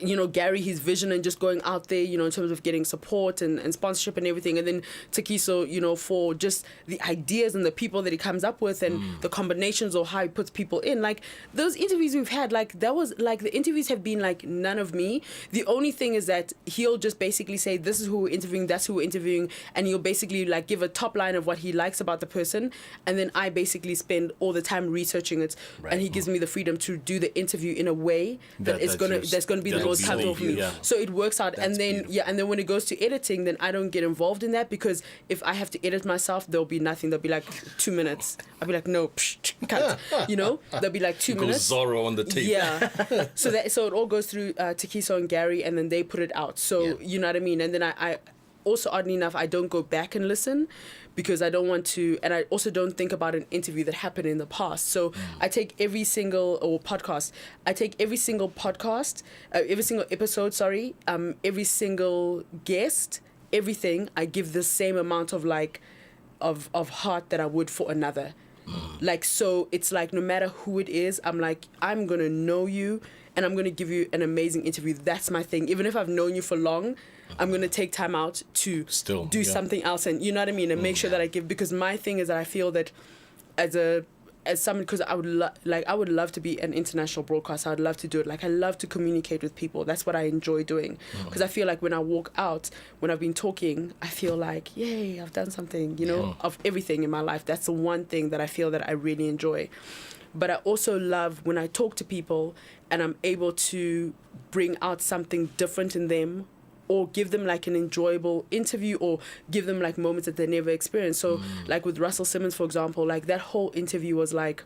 you know, Gary, his vision and just going out there, you know, in terms of getting support and sponsorship and everything. And then Takiso, you know, for just the ideas and the people that he comes up with and the combinations of how he puts people in. Like, those interviews we've had, like, that was, like, the interviews have been, like, none of me. The only thing is that he'll just basically say, this is who we're interviewing, that's who we're interviewing. And he'll basically, like, give a top line of what he likes about the person. And then I basically spend all the time researching it. Right. And he gives me the freedom to do the interview in a way that's going to be the most comfortable for me. Yeah. So it works out. That's and then beautiful. and then when it goes to editing, then I don't get involved in that, because if I have to edit myself, there'll be nothing. There'll be like 2 minutes. I'll be like, no, cut. You know, there'll be like 2 Goes minutes. Zorro on the tape. Yeah. so it all goes through Takiso and Gary, and then they put it out. So Yeah. you know what I mean. And then I also, oddly enough, I don't go back and listen, because I don't want to, and I also don't think about an interview that happened in the past. So I take every single podcast, every single episode, every single guest, everything, I give the same amount of like, of heart that I would for another. Like, so it's like, no matter who it is, I'm like, I'm going to know you and I'm going to give you an amazing interview. That's my thing. Even if I've known you for long, I'm going to take time out to Still, do yeah. something else. And you know what I mean? And make sure that I give, because my thing is that I feel that as someone, because I would love to be an international broadcaster. I would love to do it. Like, I love to communicate with people. That's what I enjoy doing. Because I feel like when I walk out, when I've been talking, I feel like, yay, I've done something, you know, of everything in my life. That's the one thing that I feel that I really enjoy. But I also love when I talk to people and I'm able to bring out something different in them, or give them like an enjoyable interview, or give them like moments that they never experienced. So like with Russell Simmons, for example, like that whole interview was like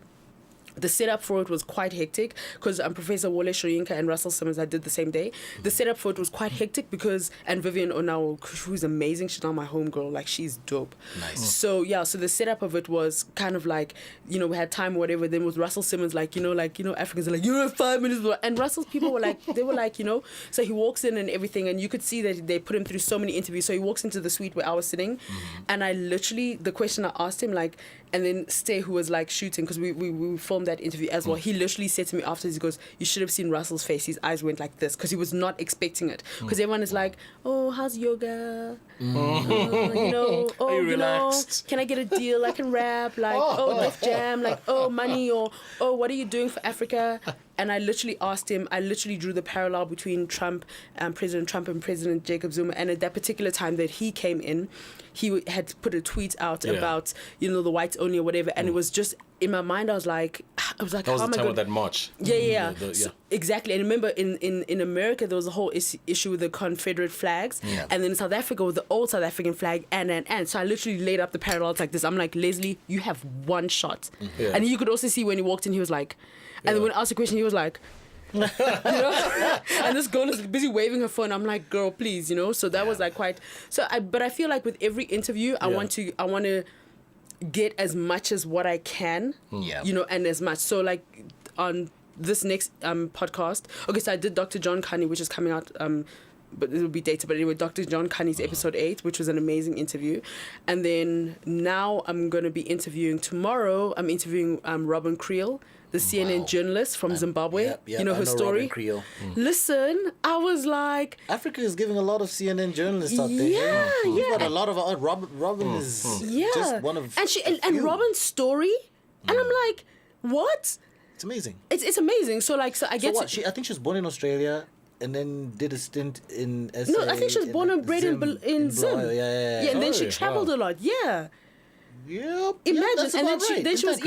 The setup for it was quite hectic because Professor Wole Soyinka and Russell Simmons, I did the same day. The setup for it was quite hectic because, and Vivian Onao, who's amazing, she's now my homegirl, like she's dope. Nice. So yeah, so the setup of it was kind of like, you know, we had time or whatever. Then with Russell Simmons, like, Africans are like, you have 5 minutes. And Russell's people were like, they were like, so he walks in and everything, and you could see that they put him through so many interviews. So he walks into the suite where I was sitting, and I literally, the question I asked him, like, and then Stay, who was like shooting, because we filmed that interview as well, he literally said to me afterwards, he goes, you should have seen Russell's face. His eyes went like this because he was not expecting it. Because everyone is like, oh, how's yoga? Are you relaxed? Can I get a deal? I can rap. Like, Def Jam. Like, money. Or, what are you doing for Africa? And I literally asked him, I literally drew the parallel between President Trump and President Jacob Zuma. And at that particular time that he came in, he had put a tweet out about, the whites only or whatever. And it was just, in my mind, I was like, that was the time of that march. Yeah. So, exactly. And remember, in America, there was a whole issue with the Confederate flags. Yeah. And then in South Africa, with the old South African flag, and. So I literally laid up the parallels like this. I'm like, Leslie, you have one shot. Yeah. And you could also see when he walked in, he was like, and then when I asked the question, he was like, and this girl is busy waving her phone. I'm like, girl, please, So that was like quite. But I feel like with every interview, I want to get as much as what I can, and as much. So like on this next podcast, okay, so I did Dr. John Kani, which is coming out. But it will be dated. But anyway, Dr. John Kani's episode 8, which was an amazing interview. And then now I'm going to be interviewing tomorrow. I'm interviewing Robin Creel, the CNN journalist from Zimbabwe. Yep, her story. Robin Creel. Listen, I was like, Africa is giving a lot of CNN journalists out there. Yeah. We've got a lot of Robin is just one of and Robin's story, and I'm like, what? It's amazing. It's amazing. So I get I think she was born in Australia. And then did a stint in SA. No, I think she was born and bred in Zim. Yeah. And then she traveled a lot. Yeah. Yep. Imagine, and then she was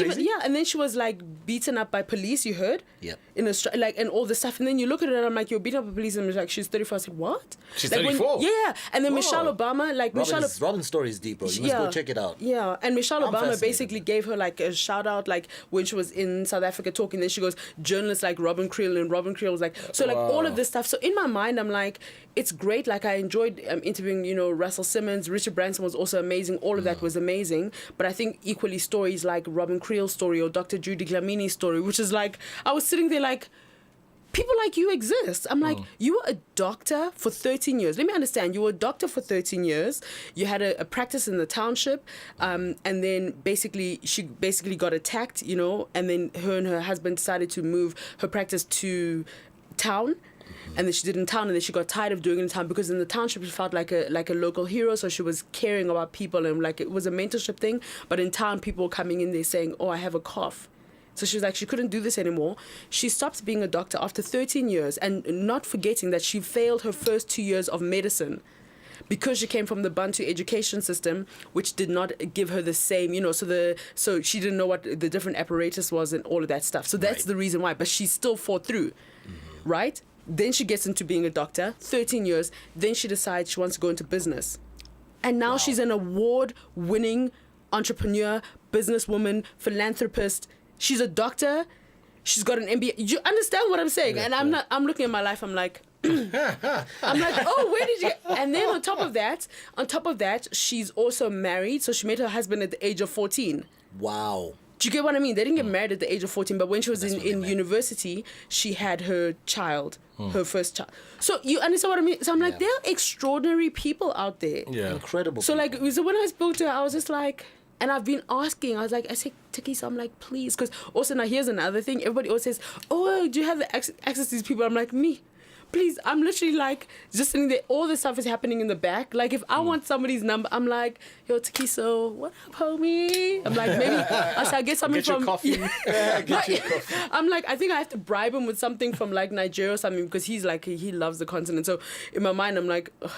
and then she was like beaten up by police. You heard? Yep. In Australia, like, and all this stuff, and then you look at her and I'm like, you're beaten up by police, and like, she's 34. I said, what? She's like 34. And then Michelle Obama, like Robin's story is deep, bro. You must go check it out. Yeah, and Michelle Obama fascinated. basically gave her like a shout out, like when she was in South Africa talking. Then she goes, journalists like Robin Creel, and Robin Creel was like, so like all of this stuff. So in my mind, I'm like, it's great. Like I enjoyed interviewing, Russell Simmons, Richard Branson was also amazing. All of that was amazing. But I think equally stories like Robin Creel's story or Dr. Judy Glamini's story, which is like, I was sitting there like, people like you exist. I'm like, you were a doctor for 13 years. Let me understand. You were a doctor for 13 years. You had a practice in the township. And then she got attacked, and then her and her husband decided to move her practice to town. And then she did in town, and then she got tired of doing it in town because in the township she felt like a local hero, so she was caring about people, and like it was a mentorship thing. But in town, people were coming in there saying, oh, I have a cough. So she was like, she couldn't do this anymore. She stopped being a doctor after 13 years, and not forgetting that she failed her first 2 years of medicine because she came from the Bantu education system, which did not give her the same, so she didn't know what the different apparatus was and all of that stuff. So that's the reason why. But she still fought through, right? Then she gets into being a doctor, 13 years. Then she decides she wants to go into business. And now she's an award-winning entrepreneur, businesswoman, philanthropist. She's a doctor. She's got an MBA. You understand what I'm saying? And I'm looking at my life. I'm like, oh, where did you get? And then on top of that, she's also married. So she met her husband at the age of 14. Wow. Do you get what I mean? They didn't get married at the age of 14, but when she was in university, she had her child, her first child. So you understand what I mean? So I'm like, there are extraordinary people out there. Yeah. Incredible. So like, so when I spoke to her, I was just like, and I've been asking, I said, Tikisa, I'm like, please. Because also now here's another thing. Everybody always says, oh, do you have the access to these people? I'm like, me. Please, I'm literally like just sitting there. All this stuff is happening in the back. Like if I want somebody's number, I'm like, yo, Takiso, what up, homie? I'm like, maybe I'll get something Get your from. coffee. Get your coffee. I'm like, I think I have to bribe him with something from like Nigeria or something because he's like, he loves the continent. So in my mind, I'm like, ugh.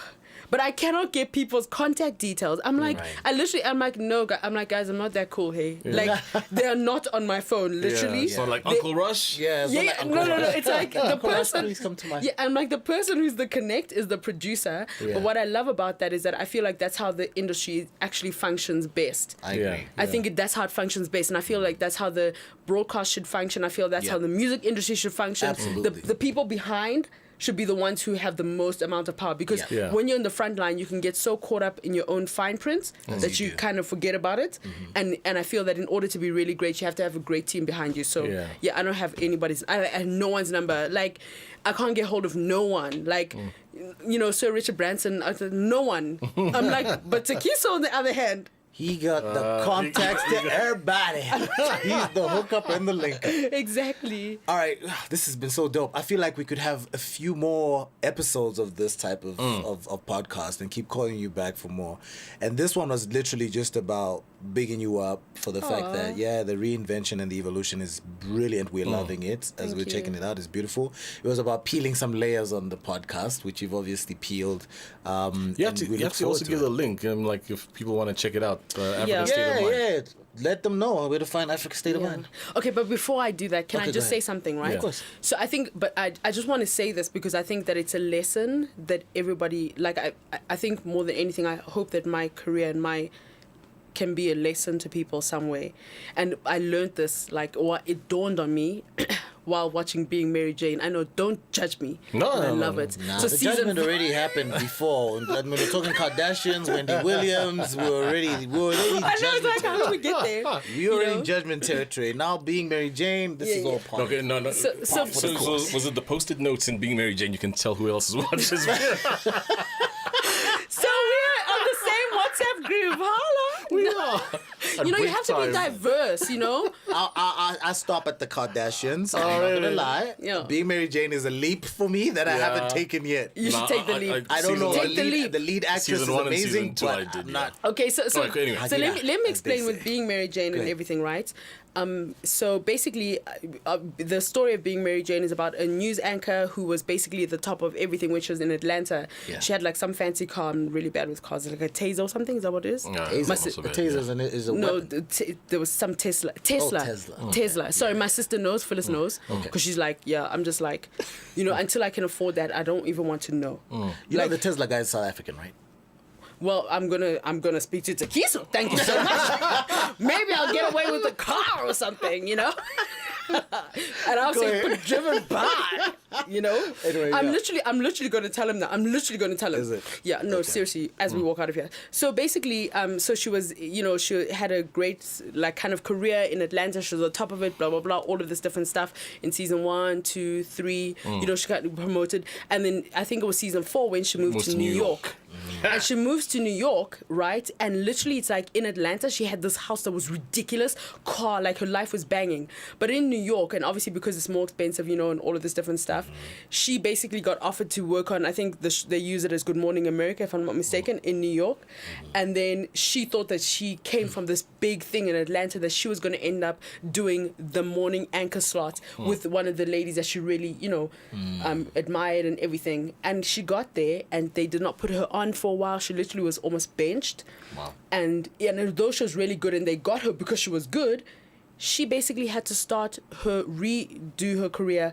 but I cannot get people's contact details. I'm like, Right. I'm like, no, I'm like, guys, I'm not that cool, hey. Like, they're not on my phone, literally. It's not like Uncle Rush. Yeah, it's not Yeah, like no, Uncle no. Rush. It's like the Uncle Rush, person. please come to my. Yeah, I'm like the person who's the connect is the producer. Yeah. But what I love about that is that I feel like that's how the industry actually functions best. I agree. Yeah. I think that's how it functions best, and I feel like that's how the broadcast should function. I feel that's Yeah. how the music industry should function. Absolutely. The people behind should be the ones who have the most amount of power, because Yeah. Yeah. when you're in the front line, you can get so caught up in your own fine print that you you do. kind of forget about it. And I feel that in order to be really great, you have to have a great team behind you. So Yeah. I don't have anybody's. I have no one's number. Like, I can't get hold of no one. Like, Sir Richard Branson. No one. I'm like, but Takiso on the other hand. He got the contacts to everybody. He's the hookup and the link. Exactly. All right, this has been so dope. I feel like we could have a few more episodes of this type of podcast and keep calling you back for more. And this one was literally just about bigging you up for the fact that, the reinvention and the evolution is brilliant. We're loving it as we're checking it out. It's beautiful. It was about peeling some layers on the podcast, which you've obviously peeled. You have to also give the link, like if people want to check it out. African State of Mind. Yeah. Let them know where to find Africa State of Mind. Okay, but before I do that, can Okay, I just go say ahead. something, right? Yeah. Of course. So I think, but I just want to say this because I think that it's a lesson that everybody, like, I think more than anything, I hope that my career and my can be a lesson to people some way. And I learned this, like, or it dawned on me while watching Being Mary Jane. I know, don't judge me. No, but I no, love no, it. Nah, So the judgment already happened before. When we're talking Kardashians, Wendy Williams, we were already I know, it's judgment like, how do we get there? We already know? in judgment territory. Now being Mary Jane, this is Yeah, all yeah. part. Okay, no. So- so- So was it the post-it notes in Being Mary Jane? You can tell who else is watching. So we're on the same WhatsApp group. Holla. We are. You have to be diverse, I stop at the Kardashians. I'm not gonna lie. Yeah. Being Mary Jane is a leap for me that I haven't taken yet. You should take the leap. I don't know. Take the leap. The lead actress Season is 1 and amazing, season 2 but I did, I'm not. Okay, so Okay, anyway. so let me as they explain with say. Being Mary Jane and ahead. everything, right? So basically, the story of Being Mary Jane is about a news anchor who was basically at the top of everything when she was in Atlanta. Yeah. She had like some fancy car. I'm really bad with cars, like a Taser or something. Is that what it is? Yeah, Taser, My also si- a bad, taser is a No, weapon. there was some Tesla. Tesla. Tesla. Sorry, my sister knows. Phyllis knows. Because she's like, yeah, I'm just like, until I can afford that, I don't even want to know. You know the Tesla guy is South African, right? Well, I'm gonna speak to Takiso. Thank you so much. Maybe I'll get away with a car or something, And I'll say, ahead. but driven by, Anyway, I'm yeah. literally going to tell him that. I'm literally going to tell him. Is it? Yeah. No, seriously. As we walk out of here. So basically, so she was, she had a great like kind of career in Atlanta. She was on top of it. Blah blah blah. All of this different stuff in season 1, 2, 3. She got promoted, and then I think it was season 4 when she moved to New York. And she moves to New York, right? And literally, it's like in Atlanta, she had this house that was ridiculous, car, like her life was banging. But in New York, and obviously because it's more expensive, and all of this different stuff, she basically got offered to work on, I think they use it as Good Morning America, if I'm not mistaken, in New York. And then she thought that she came from this big thing in Atlanta that she was going to end up doing the morning anchor slot with one of the ladies that she really, admired and everything. And she got there and they did not put her on for a while. She literally was almost benched. Wow. And although she was really good and they got her because she was good, she basically had to redo her career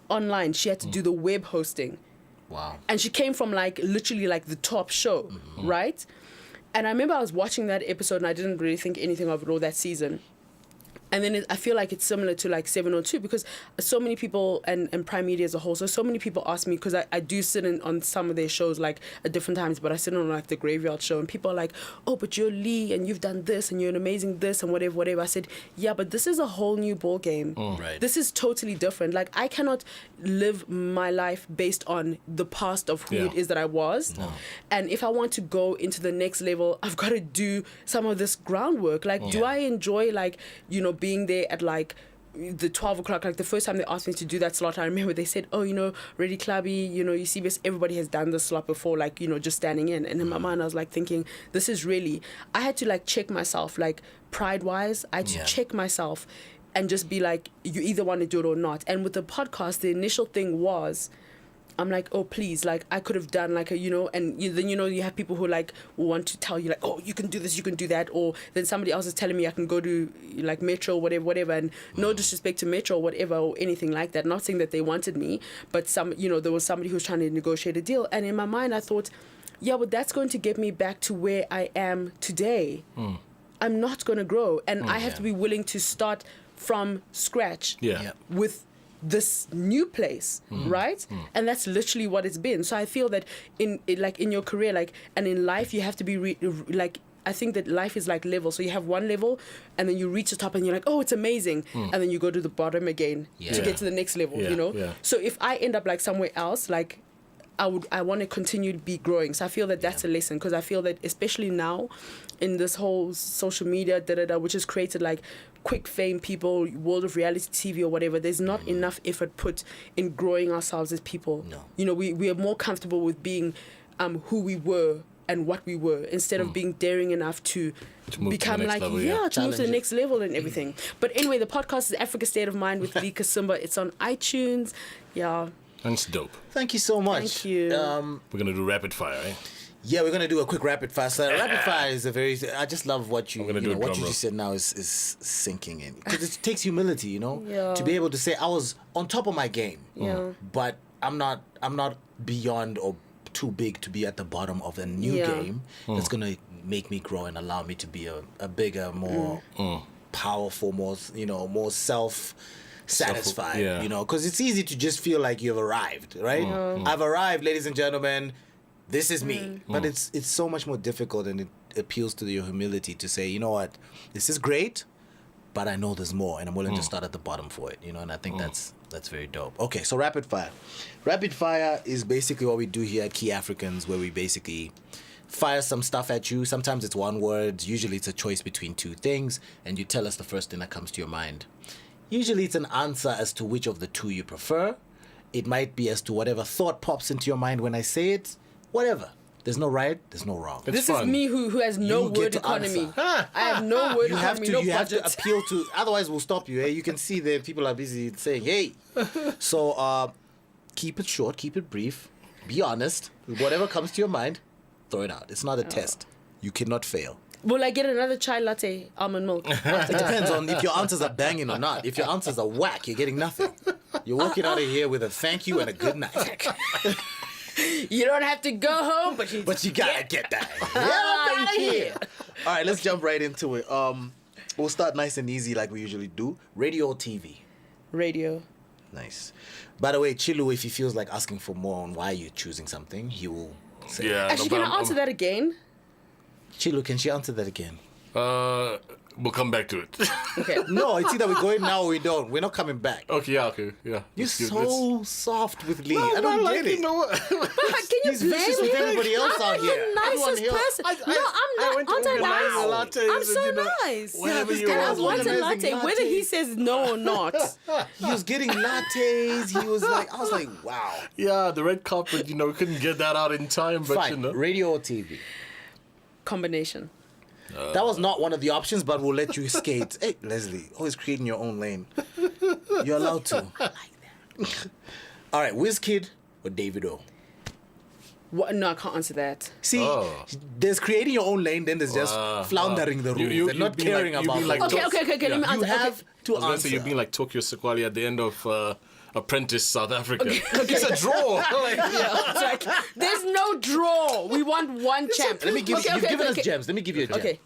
online. She had to do the web hosting. Wow. And she came from literally the top show, right? And I remember I was watching that episode and I didn't really think anything of it all that season. And then I feel like it's similar to 702 because so many people and Prime Media as a whole, so many people ask me, because I do sit in on some of their shows at different times, but I sit on the Graveyard Show and people are like, oh, but you're Lee and you've done this and you're an amazing this and whatever. I said, yeah, but this is a whole new ball game. Right. This is totally different. I cannot live my life based on the past of who it is that I was. No. And if I want to go into the next level, I've got to do some of this groundwork. Do I enjoy being there at the 12 o'clock, the first time they asked me to do that slot, I remember they said, oh, Ready Clubby, you see this, everybody has done this slot before, just standing in. And in my mind, I was thinking, this is really, I had to check myself, pride-wise, I had to check myself and just be you either want to do it or not. And with the podcast, the initial thing was, I'm like, oh please, like I could have done like a, and then you have people who like want to tell you like, oh, you can do this, you can do that, or then somebody else is telling me I can go to like Metro or whatever, and no disrespect to Metro or whatever or anything like that. Not saying that they wanted me, but there was somebody who was trying to negotiate a deal, and in my mind I thought, yeah, but that's going to get me back to where I am today. I'm not going to grow, and I have to be willing to start from scratch with this new place, right? And that's literally what it's been. So I feel that in your career, like, and in life, you have to be I think that life is like levels. So you have one level, and then you reach the top, and you're like, oh, it's amazing, and then you go to the bottom again to get to the next level. So if I end up like somewhere else, like I want to continue to be growing. So I feel that that's a lesson, because I feel that especially now in this whole social media which has created like quick fame people, world of reality TV or whatever, there's not enough effort put in growing ourselves as people. We are more comfortable with being who we were and what we were, instead of being daring enough to become like level, to move to the next level and everything. But anyway, the podcast is Africa State of Mind with Lee Kasumba. It's on iTunes. And it's dope. Thank you so much. Thank you. We're going to do rapid fire, eh? Yeah, we're gonna do a quick rapid fire. So rapid fire is I just love what you just said now is sinking in, because it takes humility, to be able to say I was on top of my game, but I'm not beyond or too big to be at the bottom of a new game that's gonna make me grow and allow me to be a bigger, more powerful, more self-satisfied, because it's easy to just feel like you've arrived, right? I've arrived, ladies and gentlemen. This is me. But it's so much more difficult, and it appeals to your humility to say, you know what, this is great, but I know there's more, and I'm willing to start at the bottom for it, and I think that's very dope. Okay, so rapid fire. Rapid fire is basically what we do here at Key Africans, where we basically fire some stuff at you. Sometimes it's one word. Usually it's a choice between two things, and you tell us the first thing that comes to your mind. Usually it's an answer as to which of the two you prefer. It might be as to whatever thought pops into your mind when I say it. Whatever. There's no right, there's no wrong. This is me who has no word economy. I have no word economy, no budget. You have to appeal to, otherwise we'll stop you. You can see that people are busy saying, hey. So keep it short, keep it brief, be honest. Whatever comes to your mind, throw it out. It's not a test. You cannot fail. Will I get another chai latte, almond milk? It depends on if your answers are banging or not. If your answers are whack, you're getting nothing. You're walking out of here with a thank you and a good night. You don't have to go home, but you gotta get that. Get out of here. All right, let's jump right into it. We'll start nice and easy like we usually do. Radio or TV? Radio. Nice. By the way, Chilu, if he feels like asking for more on why you're choosing something, he will say. Yeah. Actually, can I answer that again? Chilu, can she answer that again? We'll come back to it. Okay. No, it's either we're going now or we don't. We're not coming back. Okay, yeah. You're so soft with Lee. I don't get it. You know what? Can you He's vicious with everybody else out here. I'm the nicest person. I'm not. Aren't I nice? I'm so nice. Whatever you And I want. want a latte, whether he says no or not. He was getting lattes. He was like, I was like, wow. Yeah, the red carpet, we couldn't get that out in time, but Fine. Radio or TV? Combination. That was not one of the options, but we'll let you skate. Hey, Leslie, always creating your own lane. You're allowed to. I like that. All right, Wizkid or Davido? What? No, I can't answer that. See, there's creating your own lane, then there's just floundering the rules and not caring about it. Okay. Let me answer. You have to I was answer. say you're being like Tokyo Sequali at the end of Apprentice South Africa. It's a draw. It's like, there's no draw. We want one champ. Let me give you've given us gems. Let me give you a gem. Okay.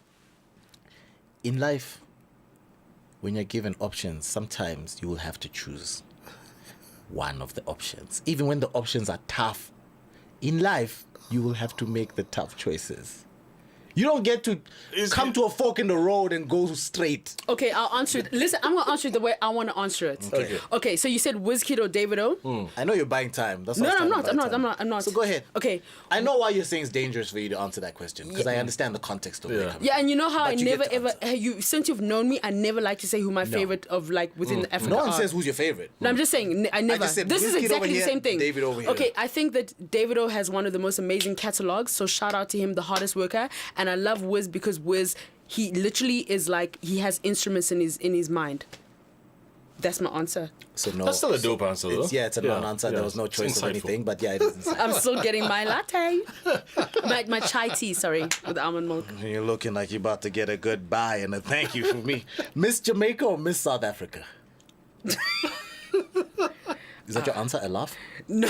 In life, when you're given options, sometimes you will have to choose one of the options. Even when the options are tough, in life, you will have to make the tough choices. You don't get to come to a fork in the road and go straight. Okay, I'll answer it. Listen, I'm going to answer it the way I want to answer it. Okay, so you said Wizkid or Davido? I know you're buying time. That's No, I'm not. So go ahead. Okay. I know why you're saying it's dangerous for you to answer that question, because I understand the context of where you're coming Yeah, and you know how But I you never get to ever answer. since you've known me, I never like to say who my favorite of like within the Africa No one are. says who's your favorite. No, I'm just saying, I never. just said This is Wizkid exactly over the here, same thing. David over here. Okay, I think that Davido has one of the most amazing catalogs, so shout out to him, the hardest worker. And I love Wiz because Wiz, he literally is like, he has instruments in his mind. That's my answer. So no. That's still a dope answer, though. It's a non-answer. There was no It's choice of insightful. anything, but yeah, it is insightful. I'm still getting my latte. my chai tea, sorry, with almond milk. And you're looking like you're about to get a goodbye and a thank you from me. Miss Jamaica or Miss South Africa? Is that your answer? A laugh? No,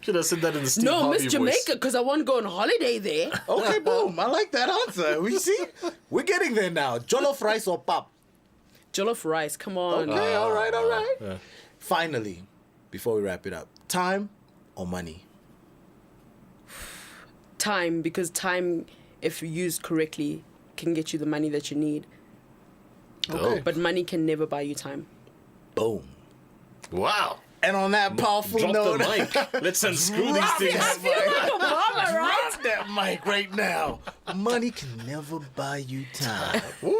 Should have said that in the Steve no, Harvey Miss Jamaica, voice. because I want to go on holiday there. Okay, boom. I like that answer. We see. We're getting there now. Jollof rice or pap? Jollof rice, come on. Okay, all right. Yeah. Finally, before we wrap it up, time or money? Time, because time, if used correctly, can get you the money that you need. Okay. But money can never buy you time. Boom. Wow. And on that powerful Drop note, the mic. Let's unscrew these things. Obama, right? drop that mic right now. Money can never buy you time. Woo,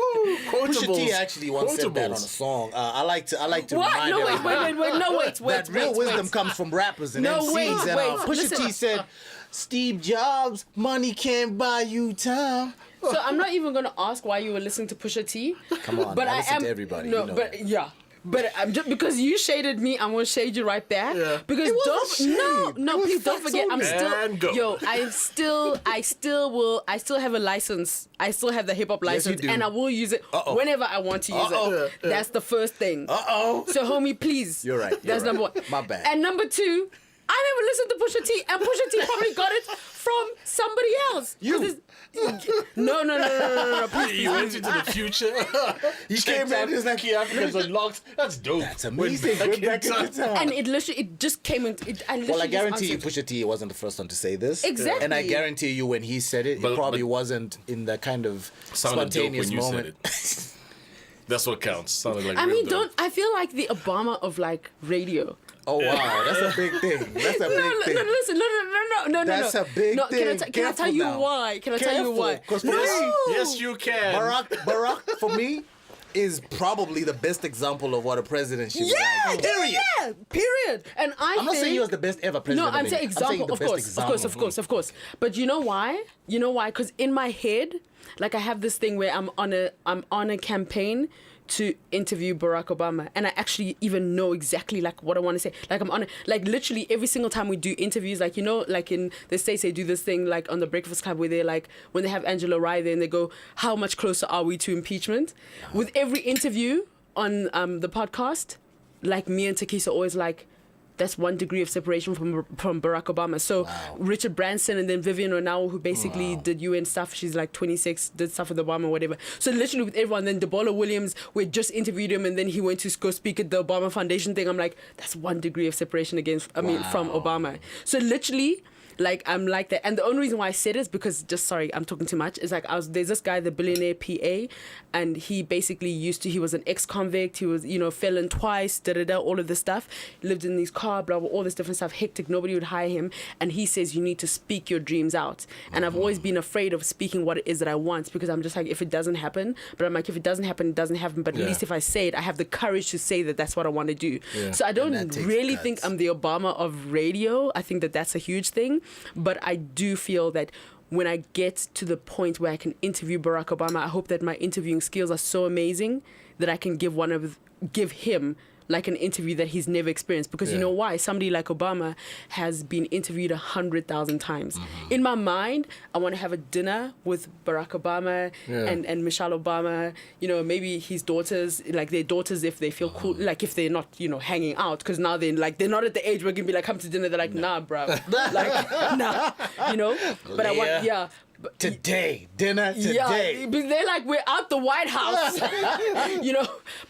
Pusha T quotables. actually once said that on a Quotables. song. I like to What? remind No, everybody wait. that real wisdom comes from rappers and No, MCs. wait, and Pusha listen. T said, Steve Jobs, money can't buy you time. So I'm not even going to ask why you were listening to Pusha T. Come on, but I I listen am to everybody, No, you know but that. yeah. But I'm just because you shaded me, I'm gonna shade you right back. Yeah. Because It don't wasn't shade. no, It was please don't facts forget. I'm only. still And go. I still have a license. I still have the hip hop Yes, you license, do. and I will use it Uh-oh. whenever I want to use Uh-oh. it. That's the first thing. Uh-oh. So homie, please. You're right, you're That's right. number one. My bad. And number two, I never listened to Pusha T, and Pusha T probably got it from somebody else. You. 'Cause no. Please, You went into the future. He came out, he was like, Key Africans Unlocked. That's dope. That's amazing. Went Good back in the time. And it just came in. I literally Well, I just guarantee you, answered- Pusha T wasn't the first one to say this. Exactly. And I guarantee you, when he said it, But- it probably but- wasn't in the kind of Sounded dope spontaneous when you moment. said it. That's what counts. Sounded like I real mean, dope. I feel like the Obama of like radio. Oh wow, that's a big thing. That's a big thing. Listen, no. That's a big no, thing. Can I Careful tell you now. why? Can I tell you why? Because No. Yes, you can. Barack, for me, is probably the best example of what a president should be like. Period. Yeah, period. And I'm not saying he was the best ever No, president. I'm saying example. the Of best course, example. of course. But you know why? Because in my head, like I have this thing where I'm on a campaign to interview Barack Obama, and I actually even know exactly like what I want to say. Like I'm on it, like literally every single time we do interviews, like like in the States they do this thing like on the Breakfast Club where they're like when they have Angela Rye there and they go, how much closer are we to impeachment? With every interview on the podcast, like me and Takisa always like, that's 1 degree of separation from Barack Obama. So Richard Branson and then Vivian O'Neill, who basically did UN stuff. She's like 26, did stuff with Obama, whatever. So literally with everyone. Then Debola Williams, we just interviewed him, and then he went to go speak at the Obama Foundation thing. I'm like, that's 1 degree of separation from Obama. So literally, like I'm like that. And the only reason why I said it is because I'm talking too much. It's like there's this guy, the billionaire PA, and he basically he was an ex-convict. He was, felon twice, all of this stuff. Lived in his car, blah, blah, all this different stuff. Hectic, nobody would hire him. And he says you need to speak your dreams out. And I've always been afraid of speaking what it is that I want, because I'm just like, if it doesn't happen, but I'm like, if it doesn't happen, it doesn't happen. But at least if I say it, I have the courage to say that that's what I want to do. Yeah. So I don't that takes really guts. think I'm the Obama of radio. I think that that's a huge thing. But I do feel that when I get to the point where I can interview Barack Obama, I hope that my interviewing skills are so amazing that I can give him like an interview that he's never experienced. Because you know why? Somebody like Obama has been interviewed 100,000 times. In my mind, I want to have a dinner with Barack Obama and Michelle Obama, maybe his daughters, like their daughters, if they feel cool, like if they're not, hanging out, because now they're not at the age where it can be like, come to dinner. They're like, nah, bro. Like, nah, but I want, But, Today, dinner today. yeah, but they're like, we're out the White House,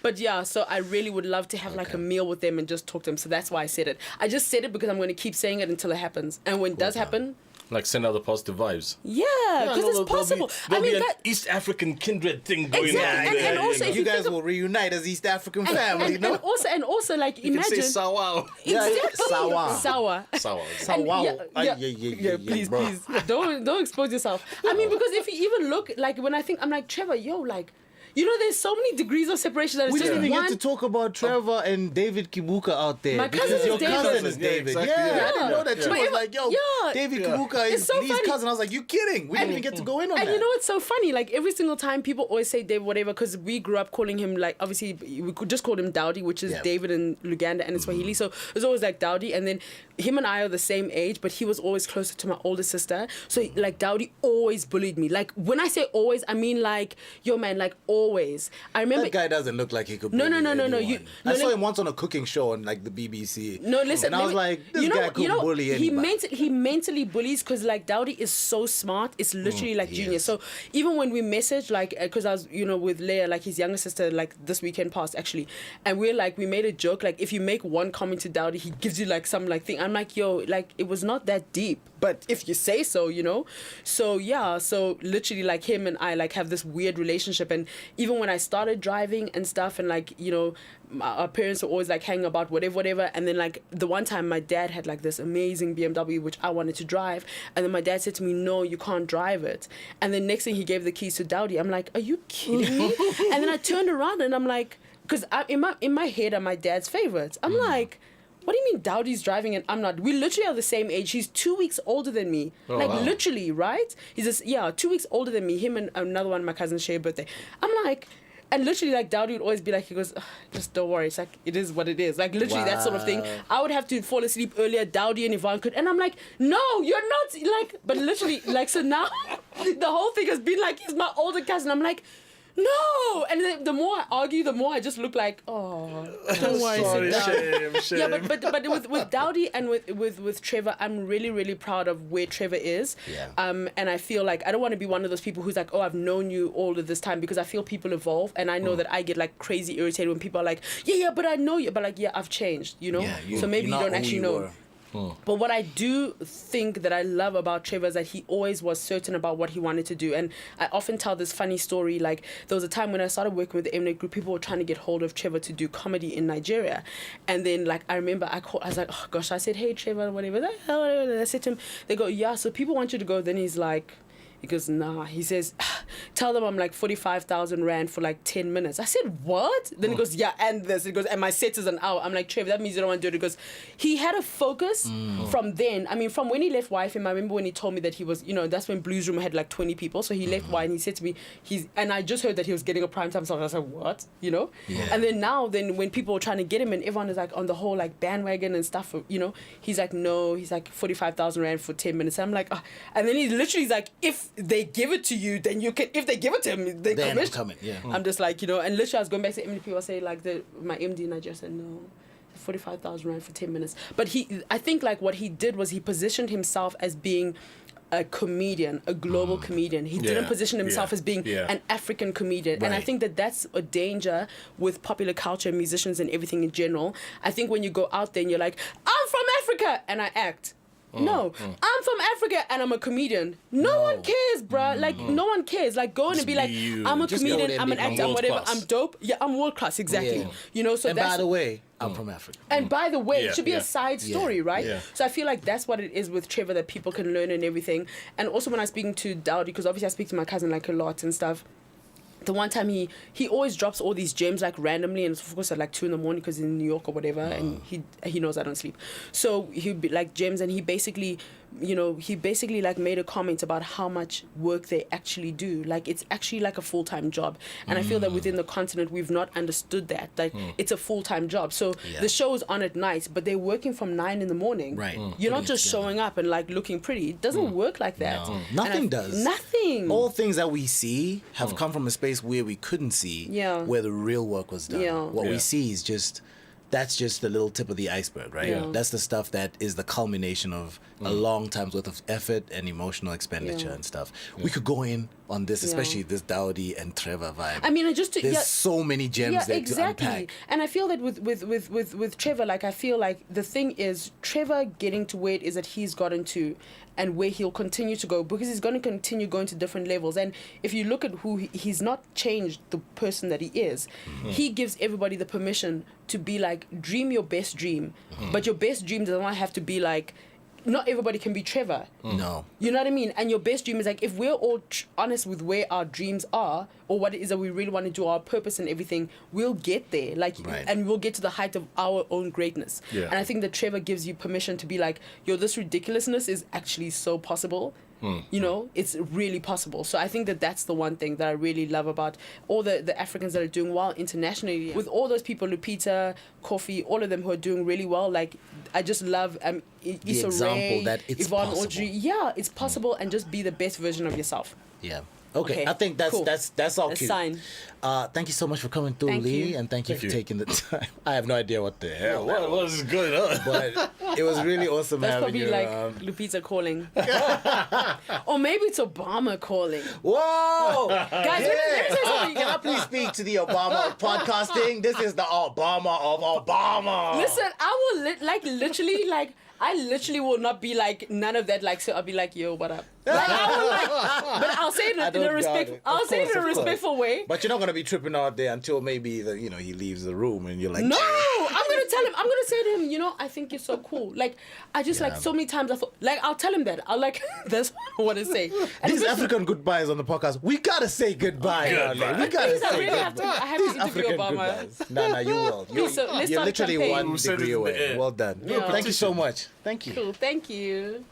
But yeah, so I really would love to have like a meal with them and just talk to them. So that's why I said it. I just said it because I'm going to keep saying it until it happens. And when it does happen, Like send out the positive vibes. yeah, because no, it's there'll possible. Be, I mean, an that, East African kindred thing going Exactly, on and there. also if You you guys think of- will reunite as East African family, no? and also like you can imagine say Sawau. exactly Sawa. sour. Sour. And wow. yeah, please, please, don't expose yourself. I mean, because if you even look, like when I think, I'm like, Trevor, yo, like, there's so many degrees of separation that it's We just didn't even one. get to talk about Trevor and David Kibuka out there. My because cousin is your David. cousin is Yeah, David. exactly, Yeah, yeah. I didn't know that. Yeah. She But was it- like, yo, yeah. David Yeah. Kibuka It's is so Lee's funny. cousin. I was like, you kidding? We didn't even get to go in on And that. you know what's so funny? Like every single time people always say David whatever because we grew up calling him like obviously we could just call him Dowdy, which is Yeah. David in Luganda and in Swahili. So it was always like Dowdy, and then him and I are the same age, but he was always closer to my older sister. So like Dowdy always bullied me. Like when I say always, I mean like yo man, like always. I remember That guy doesn't look like he could. No, bully no, no, no, no, anyone. you- I no, saw let- him once on a cooking show on like the BBC. No, listen. And I was like, this guy could bully anybody. He mentally bullies because like Dowdy is so smart. It's literally like he genius. is. So even when we message, like, because I was with Leia, like his younger sister, like this weekend past actually, and we made a joke like if you make one comment to Dowdy, he gives you like some like thing. I'm like, yo, like it was not that deep, but if you say so, So yeah, so literally like him and I like have this weird relationship, and even when I started driving and stuff, and like our parents were always like hanging about whatever, and then like the one time my dad had like this amazing BMW which I wanted to drive, and then my dad said to me, no, you can't drive it, and then next thing he gave the keys to Dowdy. I'm like, are you kidding me? And then I turned around and I'm like, because in my head I'm my dad's favorite. I'm like, what do you mean Dowdy's driving and I'm not? We literally are the same age. He's 2 weeks older than me. Wow. Literally, right? He's just 2 weeks older than me. Him and another one of my cousins share a birthday. I'm like, and literally like Dowdy would always be like, he goes, "Ugh, just don't worry. It's like, it is what it is. Like literally that sort of thing. Wow. I would have to fall asleep earlier. Dowdy and Yvonne could. And I'm like, no, you're not. Like, but literally like, so now the whole thing has been like, he's my older cousin. I'm like, no. And then the more I argue, the more I just look like, oh, don't worry. Sorry, sit down. shame. Yeah, but with Dowdy and with Trevor, I'm really, really proud of where Trevor is. Yeah. And I feel like I don't want to be one of those people who's like, oh, I've known you all of this time, because I feel people evolve, and I know that I get like crazy irritated when people are like, yeah, but I know you, but like, yeah, I've changed, Yeah, so maybe you you're not don't who actually you know. were. But what I do think that I love about Trevor is that he always was certain about what he wanted to do. And I often tell this funny story. Like, there was a time when I started working with the Mnet Group, people were trying to get hold of Trevor to do comedy in Nigeria. And then, like, I remember I was like, oh, gosh, I said, hey, Trevor, whatever. And I said to him, they go, yeah, so people want you to go. Then he's like, he goes, nah. He says, tell them I'm like 45,000 Rand for like 10 minutes. I said, what? Then he goes, yeah, and this. He goes, and my set is an hour. I'm like, Trevor, that means you don't want to do it. He goes, he had a focus from then. I mean, from when he left YFM, I remember when he told me that he was, that's when Blues Room had like 20 people. So he left Y, and he said to me, and I just heard that he was getting a primetime slot. I was like, what? Yeah. And then now, when people were trying to get him, and everyone is like on the whole like bandwagon and stuff, he's like, no, he's like 45,000 Rand for 10 minutes. And I'm like, and then he literally is like, if they give it to you, then you can. If they give it to him, they Then commission. come in, yeah. I'm just like, and literally I was going back to MD people say like my MD in Nigeria said no, 45,000 Rand for 10 minutes. But I think like what he did was he positioned himself as being a comedian, a global comedian. He didn't Yeah, position himself yeah, as being yeah. an African comedian. And I Right. think that that's a danger with popular culture, musicians and everything in general. I think when you go out there and you're like, I'm from Africa and I act. No, I'm from Africa and I'm a comedian. No one cares, bruh. Like, no one cares. Like, go in and be be like, you. I'm a Just go there comedian, and I'm be an actor, I'm world whatever, class. I'm dope. Yeah, I'm world class, exactly. Yeah. So And that's... by the way, I'm from Africa. And by the way, Yeah, it should be yeah. a side story, right? Yeah. So I feel like that's what it is with Trevor, that people can learn and everything. And also when I'm speaking to Dowdy, because obviously I speak to my cousin like a lot and stuff. The one time he always drops all these gems like randomly, and of course at like 2 a.m. because he's in New York or whatever, and he knows I don't sleep. So he'd be like gems, and he basically like made a comment about how much work they actually do. Like, it's actually like a full-time job. And I feel that within the continent we've not understood that. Like, it's a full-time job. So Yeah. the show is on at night, but they're working from 9 a.m. Right. You're not Putting it just together. showing up and like looking pretty. It doesn't work like that. No. And Nothing does. Nothing. All things that we see have come from a space where we couldn't see, Yeah. where the real work was done. Yeah. What Yeah. we see is that's just the little tip of the iceberg, right? Yeah. That's the stuff that is the culmination of a long time's worth of effort and emotional expenditure Yeah. and stuff. We could go in on this, Yeah. especially this Dowdy and Trevor vibe. I mean, There's so many gems there to unpack. And I feel that with Trevor, like, I feel like the thing is Trevor getting to where it is that he's gotten to, and where he'll continue to go, because he's going to continue going to different levels. And if you look at who he's not changed the person that he is. He gives everybody the permission to be like, dream your best dream, but your best dream does not have to be like not everybody can be Trevor. No. You know what I mean? And your best dream is like, if we're all honest with where our dreams are or what it is that we really want to do, our purpose and everything, we'll get there. Like, Right. and we'll get to the height of our own greatness. Yeah. And I think that Trevor gives you permission to be like, yo, this ridiculousness is actually so possible. You know, it's really possible. So I think that that's the one thing that I really love about all the Africans that are doing well internationally. With all those people, Lupita, Kofi, all of them who are doing really well. Like, I just love Issa example Rae, that it's Yvonne possible. Audrey. Yeah, it's possible, and just be the best version of yourself. Yeah. Okay. Okay, I think that's cool. that's all A cute. sign. Thank you so much for coming through, Thank Lee, you. and thank you Thank for you. taking the time. I have no idea what the hell. What is going on? But it was really awesome That's having probably you. like Lupita calling. Or maybe it's Obama calling. Whoa! Guys, let me say something. Can I please speak to the Obama of podcasting? This is the Obama of Obama. Listen, I will literally I literally will not be like none of that. Like, so I'll be like, yo, what up? Like, I will like, but I'll say it I in don't a doubt respect. it. I'll Of say it course, in a of course. respectful way. But you're not gonna be tripping out there until maybe he leaves the room and you're like, No, I'm gonna tell him. I'm gonna say to him, you know, I think you're so cool. Like, I just like so many times I thought, like, I'll tell him that. I'll like, that's what I want to say. And These it's just- African goodbyes on the podcast. We gotta say goodbye. Goodbye. darling. We gotta Things I say really goodbye. have to- I have to These interview African Obama. goodbyes. No, you will. You're, So let's you're start a literally campaign. one We'll send it degree in the away. air. Well done. Yeah. Thank you so much. Thank you. Cool. Thank you.